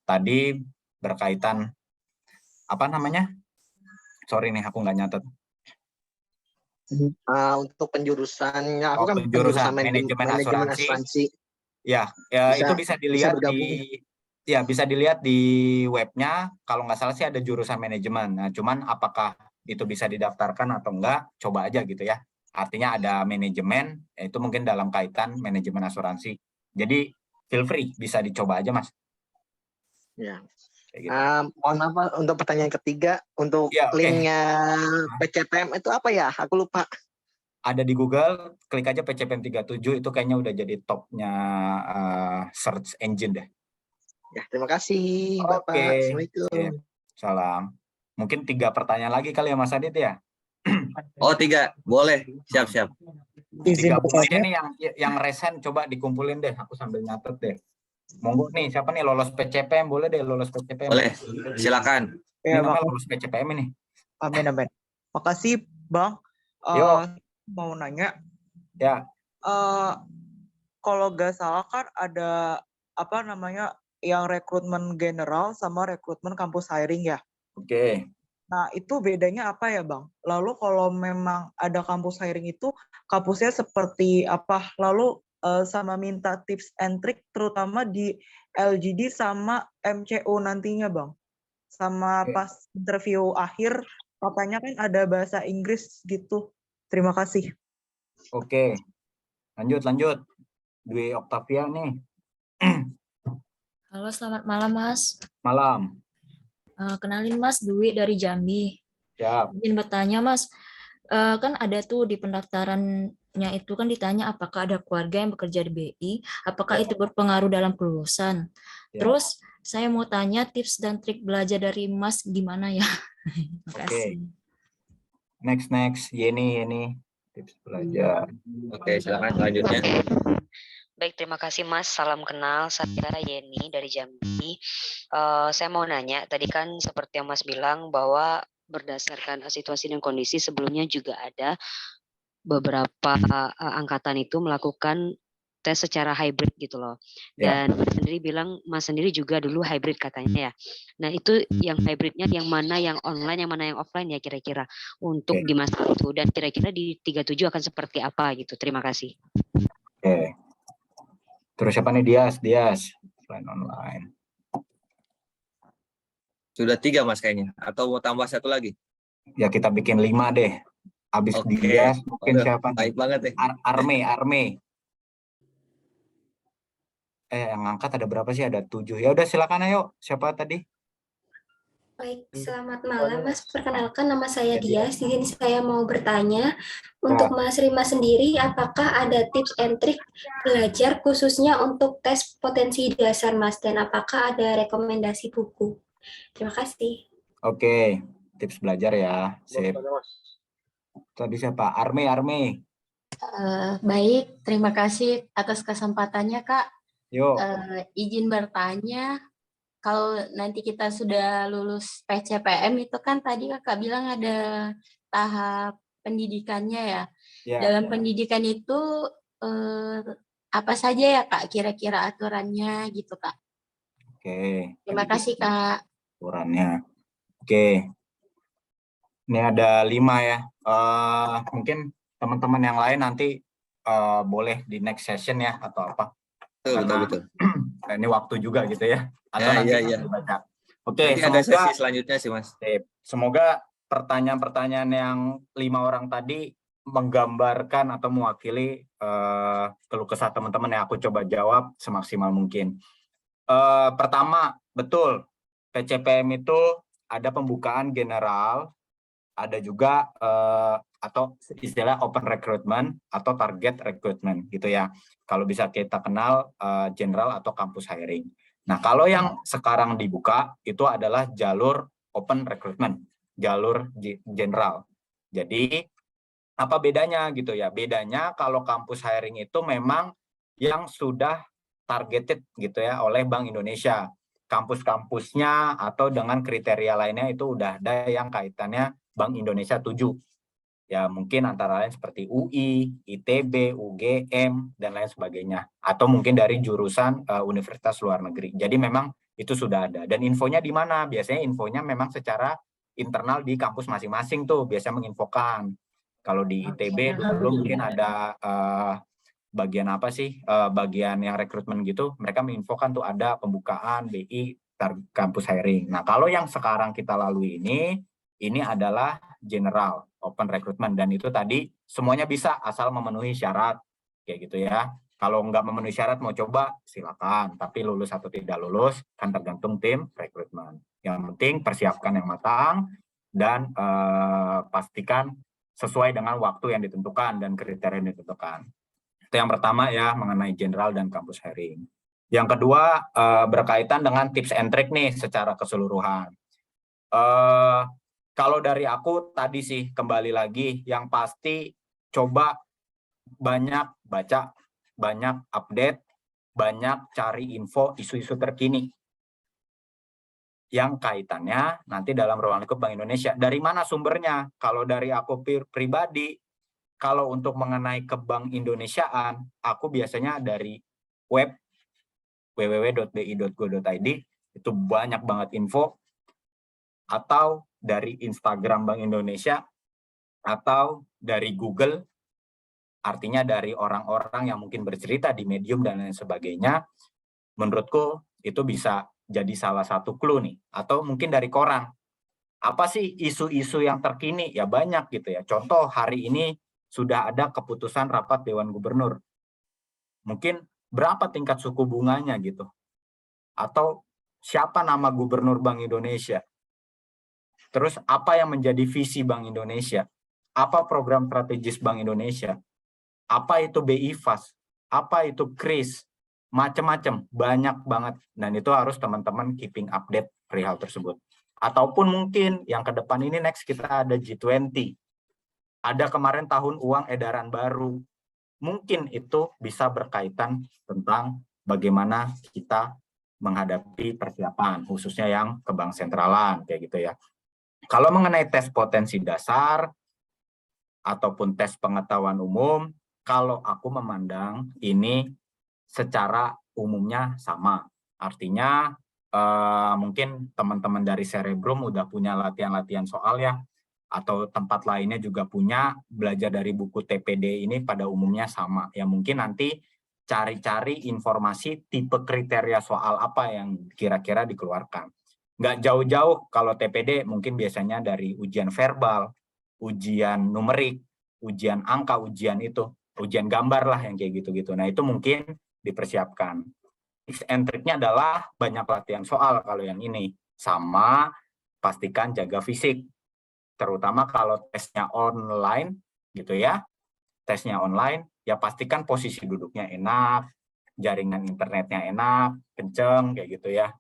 Speaker 2: tadi berkaitan apa namanya? Sorry nih, aku nggak nyatet.
Speaker 7: Untuk penjurusannya, aku
Speaker 2: Oh,
Speaker 7: kan
Speaker 2: penjurusan
Speaker 7: penjurusan manajemen asuransi.
Speaker 2: Ya, itu bisa dilihat bisa dilihat di webnya. Kalau nggak salah sih ada jurusan manajemen. Nah, cuman apakah itu bisa didaftarkan atau enggak? Coba aja gitu ya. Artinya ada manajemen, itu mungkin dalam kaitan manajemen asuransi. Jadi feel free, bisa dicoba aja Mas.
Speaker 7: Ya.
Speaker 2: Kayak gitu.
Speaker 7: Mohon maaf untuk pertanyaan ketiga, untuk
Speaker 2: Ya, oke.
Speaker 7: linknya PCPM itu apa ya? Aku lupa.
Speaker 2: Ada di Google, klik aja PCPM 37, itu kayaknya udah jadi topnya search engine deh.
Speaker 7: Ya, terima kasih Bapak.
Speaker 2: Oke.
Speaker 7: Assalamualaikum.
Speaker 2: Sip. Salam. Mungkin 3 pertanyaan lagi kali ya Mas Adit ya?
Speaker 1: Oh 3, boleh. Siap-siap.
Speaker 2: 3 aja nih yang resen, coba dikumpulin deh. Aku sambil nyatet deh. Monggo nih, siapa nih lolos PCPM? Boleh deh lolos PCPM.
Speaker 1: Boleh. Silakan.
Speaker 2: Ini
Speaker 8: Ya,
Speaker 2: namanya
Speaker 8: Bang.
Speaker 2: lolos PCPM ini.
Speaker 8: Amin, amin. Makasih, Bang.
Speaker 2: Yuk.
Speaker 8: Mau nanya,
Speaker 2: Ya.
Speaker 8: kalau nggak salah kan ada apa namanya yang rekrutmen general sama rekrutmen kampus hiring ya.
Speaker 2: Oke.
Speaker 8: Nah, itu bedanya apa ya, Bang? Lalu kalau memang ada kampus hiring itu, kampusnya seperti apa? Lalu sama minta tips and trick terutama di LGD sama MCO nantinya, Bang. Sama
Speaker 2: Oke.
Speaker 8: pas interview akhir, katanya kan ada bahasa Inggris gitu. Terima kasih.
Speaker 2: Oke. Lanjut. Dwi Octavia nih.
Speaker 9: Halo, selamat malam, Mas.
Speaker 2: Malam.
Speaker 9: Kenalin, Mas, Dwi dari Jambi.
Speaker 2: Siap.
Speaker 9: Ingin bertanya, Mas, kan ada tuh di pendaftarannya itu kan ditanya apakah ada keluarga yang bekerja di BI, apakah itu berpengaruh dalam kelulusan.
Speaker 2: Ya.
Speaker 9: Terus saya mau tanya tips dan trik belajar dari Mas gimana ya? Terima kasih.
Speaker 2: Next. Yeni. Tips belajar.
Speaker 1: Oke, silakan selanjutnya.
Speaker 10: Baik, terima kasih Mas. Salam kenal, saya Yeni dari Jambi. Saya mau nanya, tadi kan seperti yang Mas bilang bahwa berdasarkan situasi dan kondisi sebelumnya juga ada beberapa angkatan itu melakukan tes secara hybrid gitu loh. Dan Mas sendiri juga dulu hybrid katanya ya. Nah, itu yang hybridnya yang mana yang online, yang mana yang offline ya kira-kira untuk di masa itu, dan kira-kira di 37 akan seperti apa gitu. Terima kasih.
Speaker 2: Oke. Terus siapa nih? Dias. Offline online.
Speaker 1: Sudah 3 Mas kayaknya. Atau mau tambah 1 lagi?
Speaker 2: Ya kita bikin 5 deh. Habis
Speaker 1: Oke.
Speaker 2: Dias mungkin siapa?
Speaker 1: Baik banget ya.
Speaker 2: Arme. Yang angkat ada berapa sih? Ada 7. Ya udah silakan ayo. Siapa tadi?
Speaker 11: Baik, selamat malam Mas. Perkenalkan nama saya Dias. Di sini saya mau bertanya untuk Mas Rima sendiri, apakah ada tips and trik belajar khususnya untuk tes potensi dasar Mas, dan apakah ada rekomendasi buku? Terima kasih.
Speaker 2: Oke. tips belajar ya. Sip. Tadi siapa? Arme.
Speaker 12: Baik, terima kasih atas kesempatannya, Kak.
Speaker 2: Yuk.
Speaker 12: Izin bertanya, kalau nanti kita sudah lulus PCPM itu kan tadi Kakak bilang ada tahap pendidikannya ya.
Speaker 2: Ya.
Speaker 12: Dalam pendidikan itu apa saja ya Kak kira-kira aturannya gitu Kak?
Speaker 2: Oke.
Speaker 12: Terima kasih Kak.
Speaker 2: Aturannya. Oke. Ini ada 5 ya. Mungkin teman-teman yang lain nanti boleh di next session ya atau apa.
Speaker 1: Betul.
Speaker 2: Ini waktu juga gitu ya. Atau
Speaker 1: Ya,
Speaker 2: nanti
Speaker 1: iya.
Speaker 2: baca. Oke,
Speaker 1: Nanti ada
Speaker 2: semoga
Speaker 1: sesi selanjutnya sih Mas.
Speaker 2: semoga pertanyaan-pertanyaan yang 5 orang tadi menggambarkan atau mewakili keluh kesah teman-teman yang aku coba jawab semaksimal mungkin. Pertama, betul, PCPM itu ada pembukaan general, ada juga atau istilah open recruitment atau target recruitment gitu ya. Kalau bisa kita kenal general atau campus hiring. Nah, kalau yang sekarang dibuka itu adalah jalur open recruitment, jalur general. Jadi apa bedanya gitu ya? Bedanya kalau campus hiring itu memang yang sudah targeted gitu ya oleh Bank Indonesia. Kampus-kampusnya atau dengan kriteria lainnya itu udah ada yang kaitannya Bank Indonesia 7. Ya mungkin antara lain seperti UI, ITB, UGM, dan lain sebagainya. Atau mungkin dari jurusan universitas luar negeri. Jadi memang itu sudah ada. Dan infonya di mana? Biasanya infonya memang secara internal di kampus masing-masing tuh. Biasanya menginfokan. Kalau di ITB dulu mungkin ada bagian apa sih? Bagian yang rekrutmen gitu. Mereka menginfokan tuh ada pembukaan BI kampus hiring. Nah kalau yang sekarang kita lalui ini adalah general open recruitment, dan itu tadi semuanya bisa asal memenuhi syarat kayak gitu ya. Kalau nggak memenuhi syarat mau coba silakan, tapi lulus atau tidak lulus kan tergantung tim rekrutmen. Yang penting persiapkan yang matang dan pastikan sesuai dengan waktu yang ditentukan dan kriteria yang ditentukan. Itu yang pertama ya mengenai general dan kampus hiring. Yang kedua berkaitan dengan tips and trick nih secara keseluruhan. Kalau dari aku tadi sih kembali lagi yang pasti coba banyak baca, banyak update, banyak cari info isu-isu terkini yang kaitannya nanti dalam ruang lingkup Bank Indonesia. Dari mana sumbernya? Kalau dari aku pribadi, kalau untuk mengenai ke Bank Indonesiaan, aku biasanya dari web www.bi.go.id itu banyak banget info, atau dari Instagram Bank Indonesia, atau dari Google, artinya dari orang-orang yang mungkin bercerita di Medium dan lain sebagainya. Menurutku itu bisa jadi salah satu clue nih. Atau mungkin dari koran. Apa sih isu-isu yang terkini? Ya banyak gitu ya. Contoh hari ini sudah ada keputusan rapat Dewan Gubernur. Mungkin berapa tingkat suku bunganya gitu. Atau siapa nama Gubernur Bank Indonesia. Terus apa yang menjadi visi Bank Indonesia? Apa program strategis Bank Indonesia? Apa itu BI Fast? Apa itu KRIS? Macam-macam, banyak banget. Dan itu harus teman-teman keeping update perihal tersebut. Ataupun mungkin yang ke depan ini next kita ada G20. Ada kemarin tahun uang edaran baru. Mungkin itu bisa berkaitan tentang bagaimana kita menghadapi persiapan, khususnya yang ke bank sentralan, kayak gitu ya. Kalau mengenai tes potensi dasar ataupun tes pengetahuan umum, kalau aku memandang ini secara umumnya sama. Artinya mungkin teman-teman dari Cerebrum udah punya latihan-latihan soal ya, atau tempat lainnya juga punya, belajar dari buku TPD ini pada umumnya sama. Ya mungkin nanti cari-cari informasi tipe kriteria soal apa yang kira-kira dikeluarkan. Nggak jauh-jauh kalau TPD mungkin biasanya dari ujian verbal, ujian numerik, ujian angka, ujian gambar lah yang kayak gitu-gitu. Nah itu mungkin dipersiapkan. Tips and trick-nya adalah banyak latihan soal kalau yang ini. Sama pastikan jaga fisik. Terutama kalau tesnya online gitu ya. Tesnya online, ya pastikan posisi duduknya enak, jaringan internetnya enak, kenceng kayak gitu ya.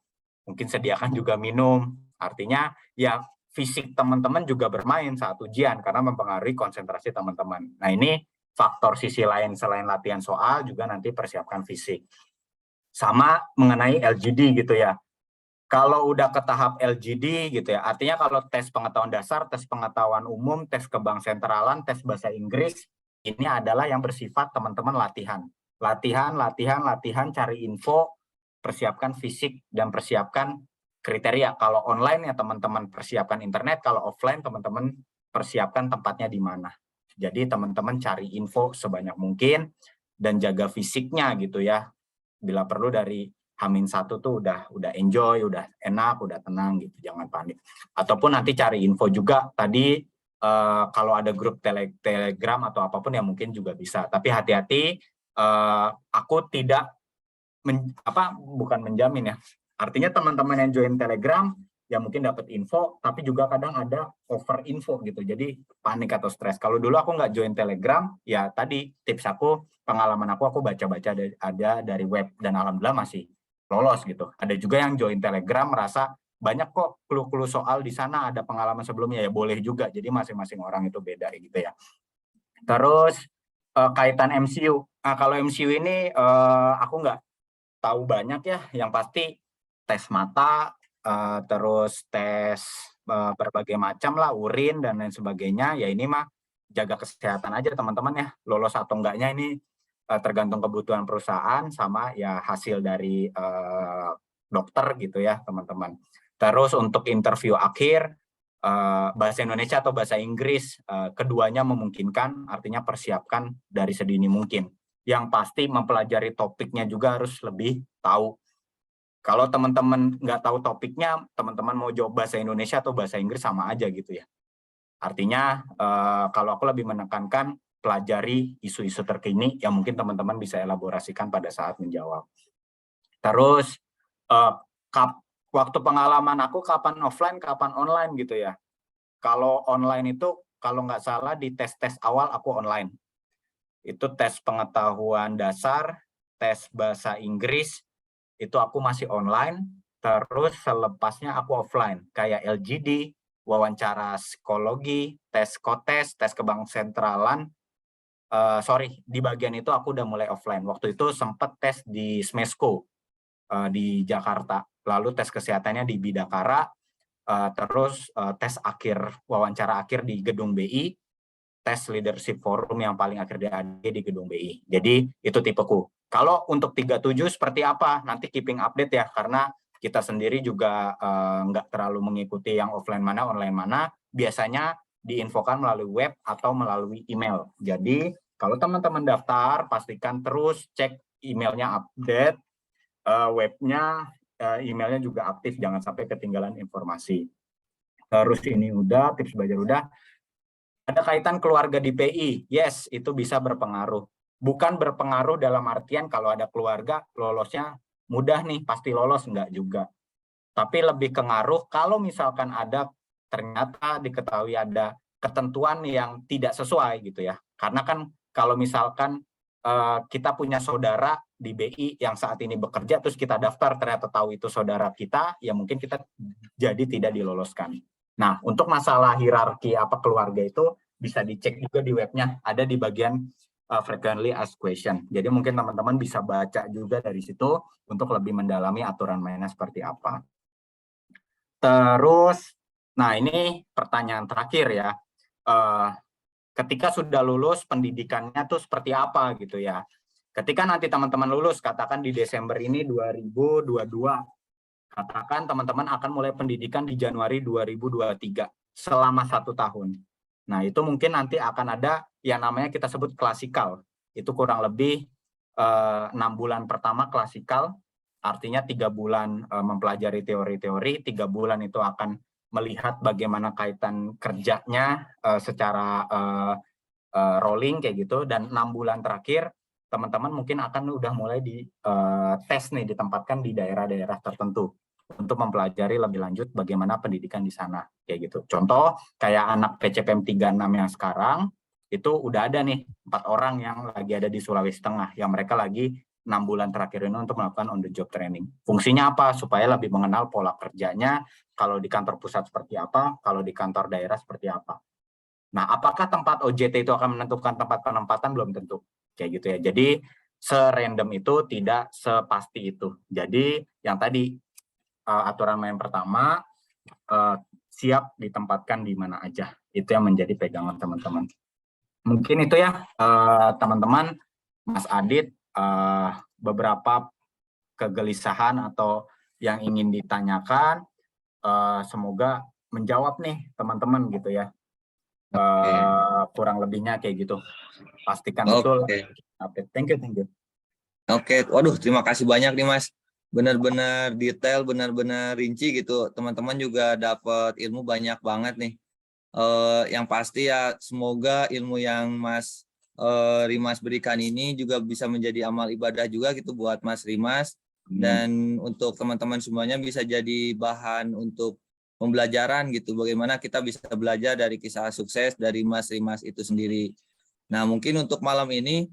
Speaker 2: Mungkin sediakan juga minum. Artinya ya fisik teman-teman juga bermain saat ujian karena mempengaruhi konsentrasi teman-teman. Nah, ini faktor sisi lain selain latihan soal juga nanti persiapkan fisik. Sama mengenai LGD gitu ya. Kalau udah ke tahap LGD gitu ya, artinya kalau tes pengetahuan dasar, tes pengetahuan umum, tes kebang sentralan, tes bahasa Inggris, ini adalah yang bersifat teman-teman latihan. Latihan, cari info, persiapkan fisik, dan persiapkan kriteria. Kalau online ya teman-teman persiapkan internet, kalau offline teman-teman persiapkan tempatnya di mana. Jadi teman-teman cari info sebanyak mungkin, dan jaga fisiknya gitu ya. Bila perlu dari H-1 tuh udah enjoy, udah enak, udah tenang gitu, jangan panik. Ataupun nanti cari info juga tadi kalau ada grup Telegram atau apapun ya mungkin juga bisa. Tapi hati-hati, aku tidak bukan menjamin ya. Artinya teman-teman yang join Telegram ya mungkin dapat info, tapi juga kadang ada over info gitu. Jadi panik atau stres. Kalau dulu aku nggak join Telegram, ya tadi tips aku, pengalaman aku baca-baca ada dari web dan alhamdulillah masih lolos gitu. Ada juga yang join Telegram merasa banyak kok clue-clue soal di sana, ada pengalaman sebelumnya, ya boleh juga. Jadi masing-masing orang itu beda gitu ya. Terus kaitan MCU. Nah, kalau MCU ini aku nggak tahu banyak ya. Yang pasti tes mata, terus tes berbagai macam lah, urin dan lain sebagainya. Ya ini mah jaga kesehatan aja teman-teman ya. Lolos atau enggaknya ini tergantung kebutuhan perusahaan sama ya hasil dari dokter gitu ya teman-teman. Terus untuk interview akhir bahasa Indonesia atau bahasa Inggris, keduanya memungkinkan, artinya persiapkan dari sedini mungkin. Yang pasti mempelajari topiknya juga harus lebih tahu. Kalau teman-teman nggak tahu topiknya, teman-teman mau jawab bahasa Indonesia atau bahasa Inggris sama aja gitu ya. Artinya kalau aku lebih menekankan pelajari isu-isu terkini yang mungkin teman-teman bisa elaborasikan pada saat menjawab. Terus waktu pengalaman aku kapan offline, kapan online gitu ya. Kalau online itu kalau nggak salah di tes-tes awal aku online. Itu tes pengetahuan dasar, tes bahasa Inggris, itu aku masih online. Terus selepasnya aku offline, kayak LGD, wawancara psikologi, tes kotes, tes kebang sentralan. Di bagian itu aku udah mulai offline. Waktu itu sempat tes di Smesco di Jakarta, lalu tes kesehatannya di Bidakara, terus tes akhir, wawancara akhir di Gedung BI, tes leadership forum yang paling akhir di AD di Gedung BI. Jadi itu tipeku. Kalau untuk 37 seperti apa? Nanti keeping update ya, karena kita sendiri juga nggak terlalu mengikuti yang offline mana, online mana. Biasanya diinfokan melalui web atau melalui email. Jadi kalau teman-teman daftar, pastikan terus cek emailnya update, webnya, emailnya juga aktif, jangan sampai ketinggalan informasi. Terus ini udah, tips belajar udah. Ada kaitan keluarga di PI, yes, itu bisa berpengaruh. Bukan berpengaruh dalam artian kalau ada keluarga, lolosnya mudah nih, pasti lolos, enggak juga. Tapi lebih ke ngaruh kalau misalkan ada, ternyata diketahui ada ketentuan yang tidak sesuai gitu ya. Karena kan kalau misalkan kita punya saudara di BI yang saat ini bekerja, terus kita daftar ternyata tahu itu saudara kita, ya mungkin kita jadi tidak diloloskan. Nah, untuk masalah hierarki apa keluarga itu bisa dicek juga di webnya, ada di bagian frequently asked question. Jadi mungkin teman-teman bisa baca juga dari situ untuk lebih mendalami aturan mainnya seperti apa. Terus, nah ini pertanyaan terakhir ya. Ketika sudah lulus, pendidikannya tuh seperti apa gitu ya. Ketika nanti teman-teman lulus, katakan di Desember ini 2022, katakan teman-teman akan mulai pendidikan di Januari 2023, selama 1 tahun. Nah, itu mungkin nanti akan ada yang namanya kita sebut klasikal. Itu kurang lebih 6 bulan pertama klasikal, artinya 3 bulan mempelajari teori-teori, 3 bulan itu akan melihat bagaimana kaitan kerjanya secara rolling kayak gitu, dan 6 bulan terakhir teman-teman mungkin akan udah mulai di tes nih, ditempatkan di daerah-daerah tertentu untuk mempelajari lebih lanjut bagaimana pendidikan di sana kayak gitu. Contoh kayak anak PCPM 36 yang sekarang itu udah ada nih 4 orang yang lagi ada di Sulawesi Tengah yang mereka lagi 6 bulan terakhir ini untuk melakukan on the job training. Fungsinya apa? Supaya lebih mengenal pola kerjanya, kalau di kantor pusat seperti apa, kalau di kantor daerah seperti apa. Nah, apakah tempat OJT itu akan menentukan tempat penempatan? Belum tentu. Kayak gitu ya. Jadi, serandom itu, tidak sepasti itu. Jadi, yang tadi, aturan main pertama, siap ditempatkan di mana aja. Itu yang menjadi pegangan teman-teman. Mungkin itu ya, teman-teman, Mas Adit, beberapa kegelisahan atau yang ingin ditanyakan, semoga menjawab nih teman-teman gitu ya. Kurang lebihnya kayak gitu. Pastikan betul. Update. Thank you.
Speaker 1: Oke, waduh terima kasih banyak nih Mas. Benar-benar detail, benar-benar rinci gitu. Teman-teman juga dapat ilmu banyak banget nih. Yang pasti ya semoga ilmu yang Mas Rimas berikan ini juga bisa menjadi amal ibadah juga gitu buat Mas Rimas. Dan untuk teman-teman semuanya bisa jadi bahan untuk pembelajaran gitu. Bagaimana kita bisa belajar dari kisah sukses dari Mas Rimas itu sendiri. Nah mungkin untuk malam ini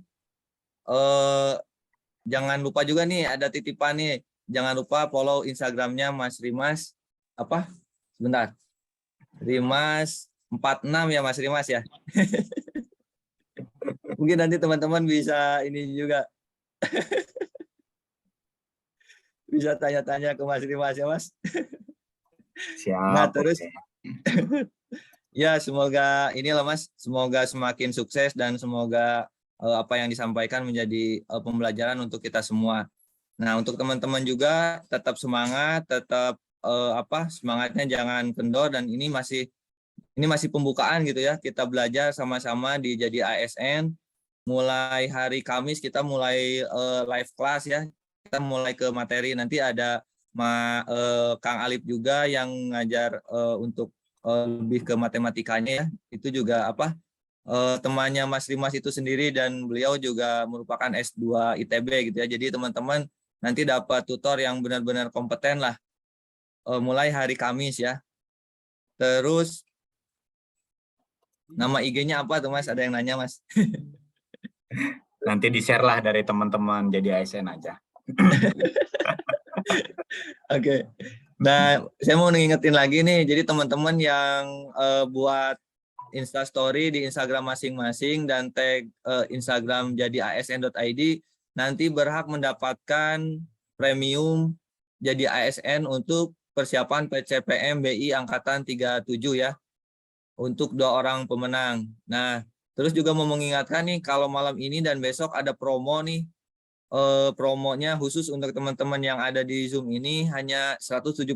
Speaker 1: jangan lupa juga nih ada titipan nih. Jangan lupa follow Instagramnya Mas Rimas. Apa? Sebentar. Rimas 46 ya Mas Rimas ya. Mungkin nanti teman-teman bisa ini juga. Bisa tanya-tanya ke Mas Rimas ya Mas.
Speaker 2: Siap.
Speaker 1: Nah terus ya semoga inilah Mas, semoga semakin sukses dan semoga apa yang disampaikan menjadi pembelajaran untuk kita semua. Nah untuk teman-teman juga tetap semangat, tetap semangatnya jangan kendor, dan ini masih pembukaan gitu ya. Kita belajar sama-sama di Jadi ASN. Mulai hari Kamis kita mulai live class ya. Kita mulai ke materi, nanti ada Kang Alip juga yang ngajar untuk lebih ke matematikanya ya. Itu juga temannya Mas Rimas itu sendiri, dan beliau juga merupakan S2 ITB gitu ya. Jadi teman-teman nanti dapat tutor yang benar-benar kompeten lah mulai hari Kamis ya. Terus nama IG-nya apa tuh Mas? Ada yang nanya Mas?
Speaker 2: Nanti di-share lah dari teman-teman Jadi ASN aja.
Speaker 1: Oke. Nah, saya mau ngingetin lagi nih. Jadi teman-teman yang buat Instastory di Instagram masing-masing dan tag Instagram Jadi ASN.id nanti berhak mendapatkan premium Jadi ASN untuk persiapan PCPM BI Angkatan 37 ya. Untuk 2 orang pemenang. Nah, terus juga mau mengingatkan nih kalau malam ini dan besok ada promo nih. Promonya khusus untuk teman-teman yang ada di Zoom ini hanya 177.000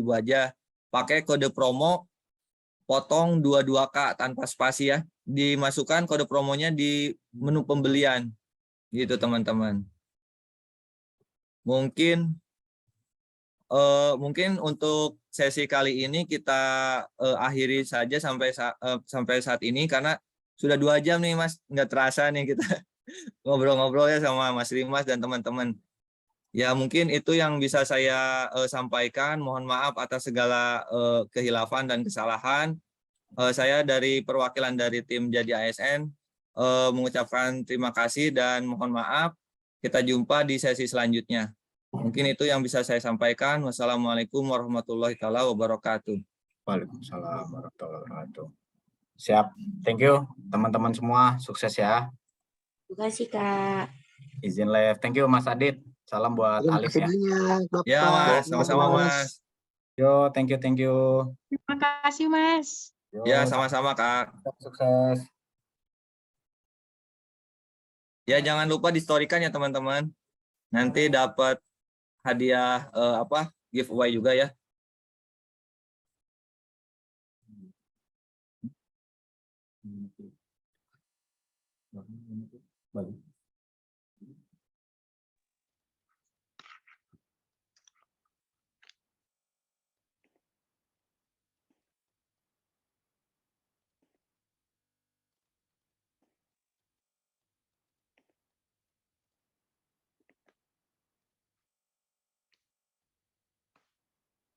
Speaker 1: aja. Pakai kode promo potong 22K tanpa spasi ya. Dimasukkan kode promonya di menu pembelian. Gitu teman-teman. Mungkin untuk sesi kali ini kita akhiri saja sampai saat ini, karena sudah 2 jam nih Mas, nggak terasa nih kita ngobrol-ngobrol ya sama Mas Rimas dan teman-teman. Ya mungkin itu yang bisa saya sampaikan. Mohon maaf atas segala kehilafan dan kesalahan. Saya dari perwakilan dari tim Jadi ASN mengucapkan terima kasih dan mohon maaf. Kita jumpa di sesi selanjutnya. Mungkin itu yang bisa saya sampaikan. Wassalamualaikum warahmatullahi wabarakatuh.
Speaker 2: Waalaikumsalam warahmatullahi wabarakatuh. Siap. Thank you teman-teman semua. Sukses ya.
Speaker 12: Terima kasih Kak.
Speaker 2: Izin live. Thank you Mas Adit. Salam buat Alif ya.
Speaker 1: Ya Mas, sama-sama Mas.
Speaker 2: Yo, thank you.
Speaker 13: Terima kasih Mas.
Speaker 2: Yo,
Speaker 1: Ya, sama-sama Kak.
Speaker 2: Sukses.
Speaker 1: Ya, jangan lupa di-storykan ya teman-teman. Nanti dapat hadiah giveaway juga ya. Balik.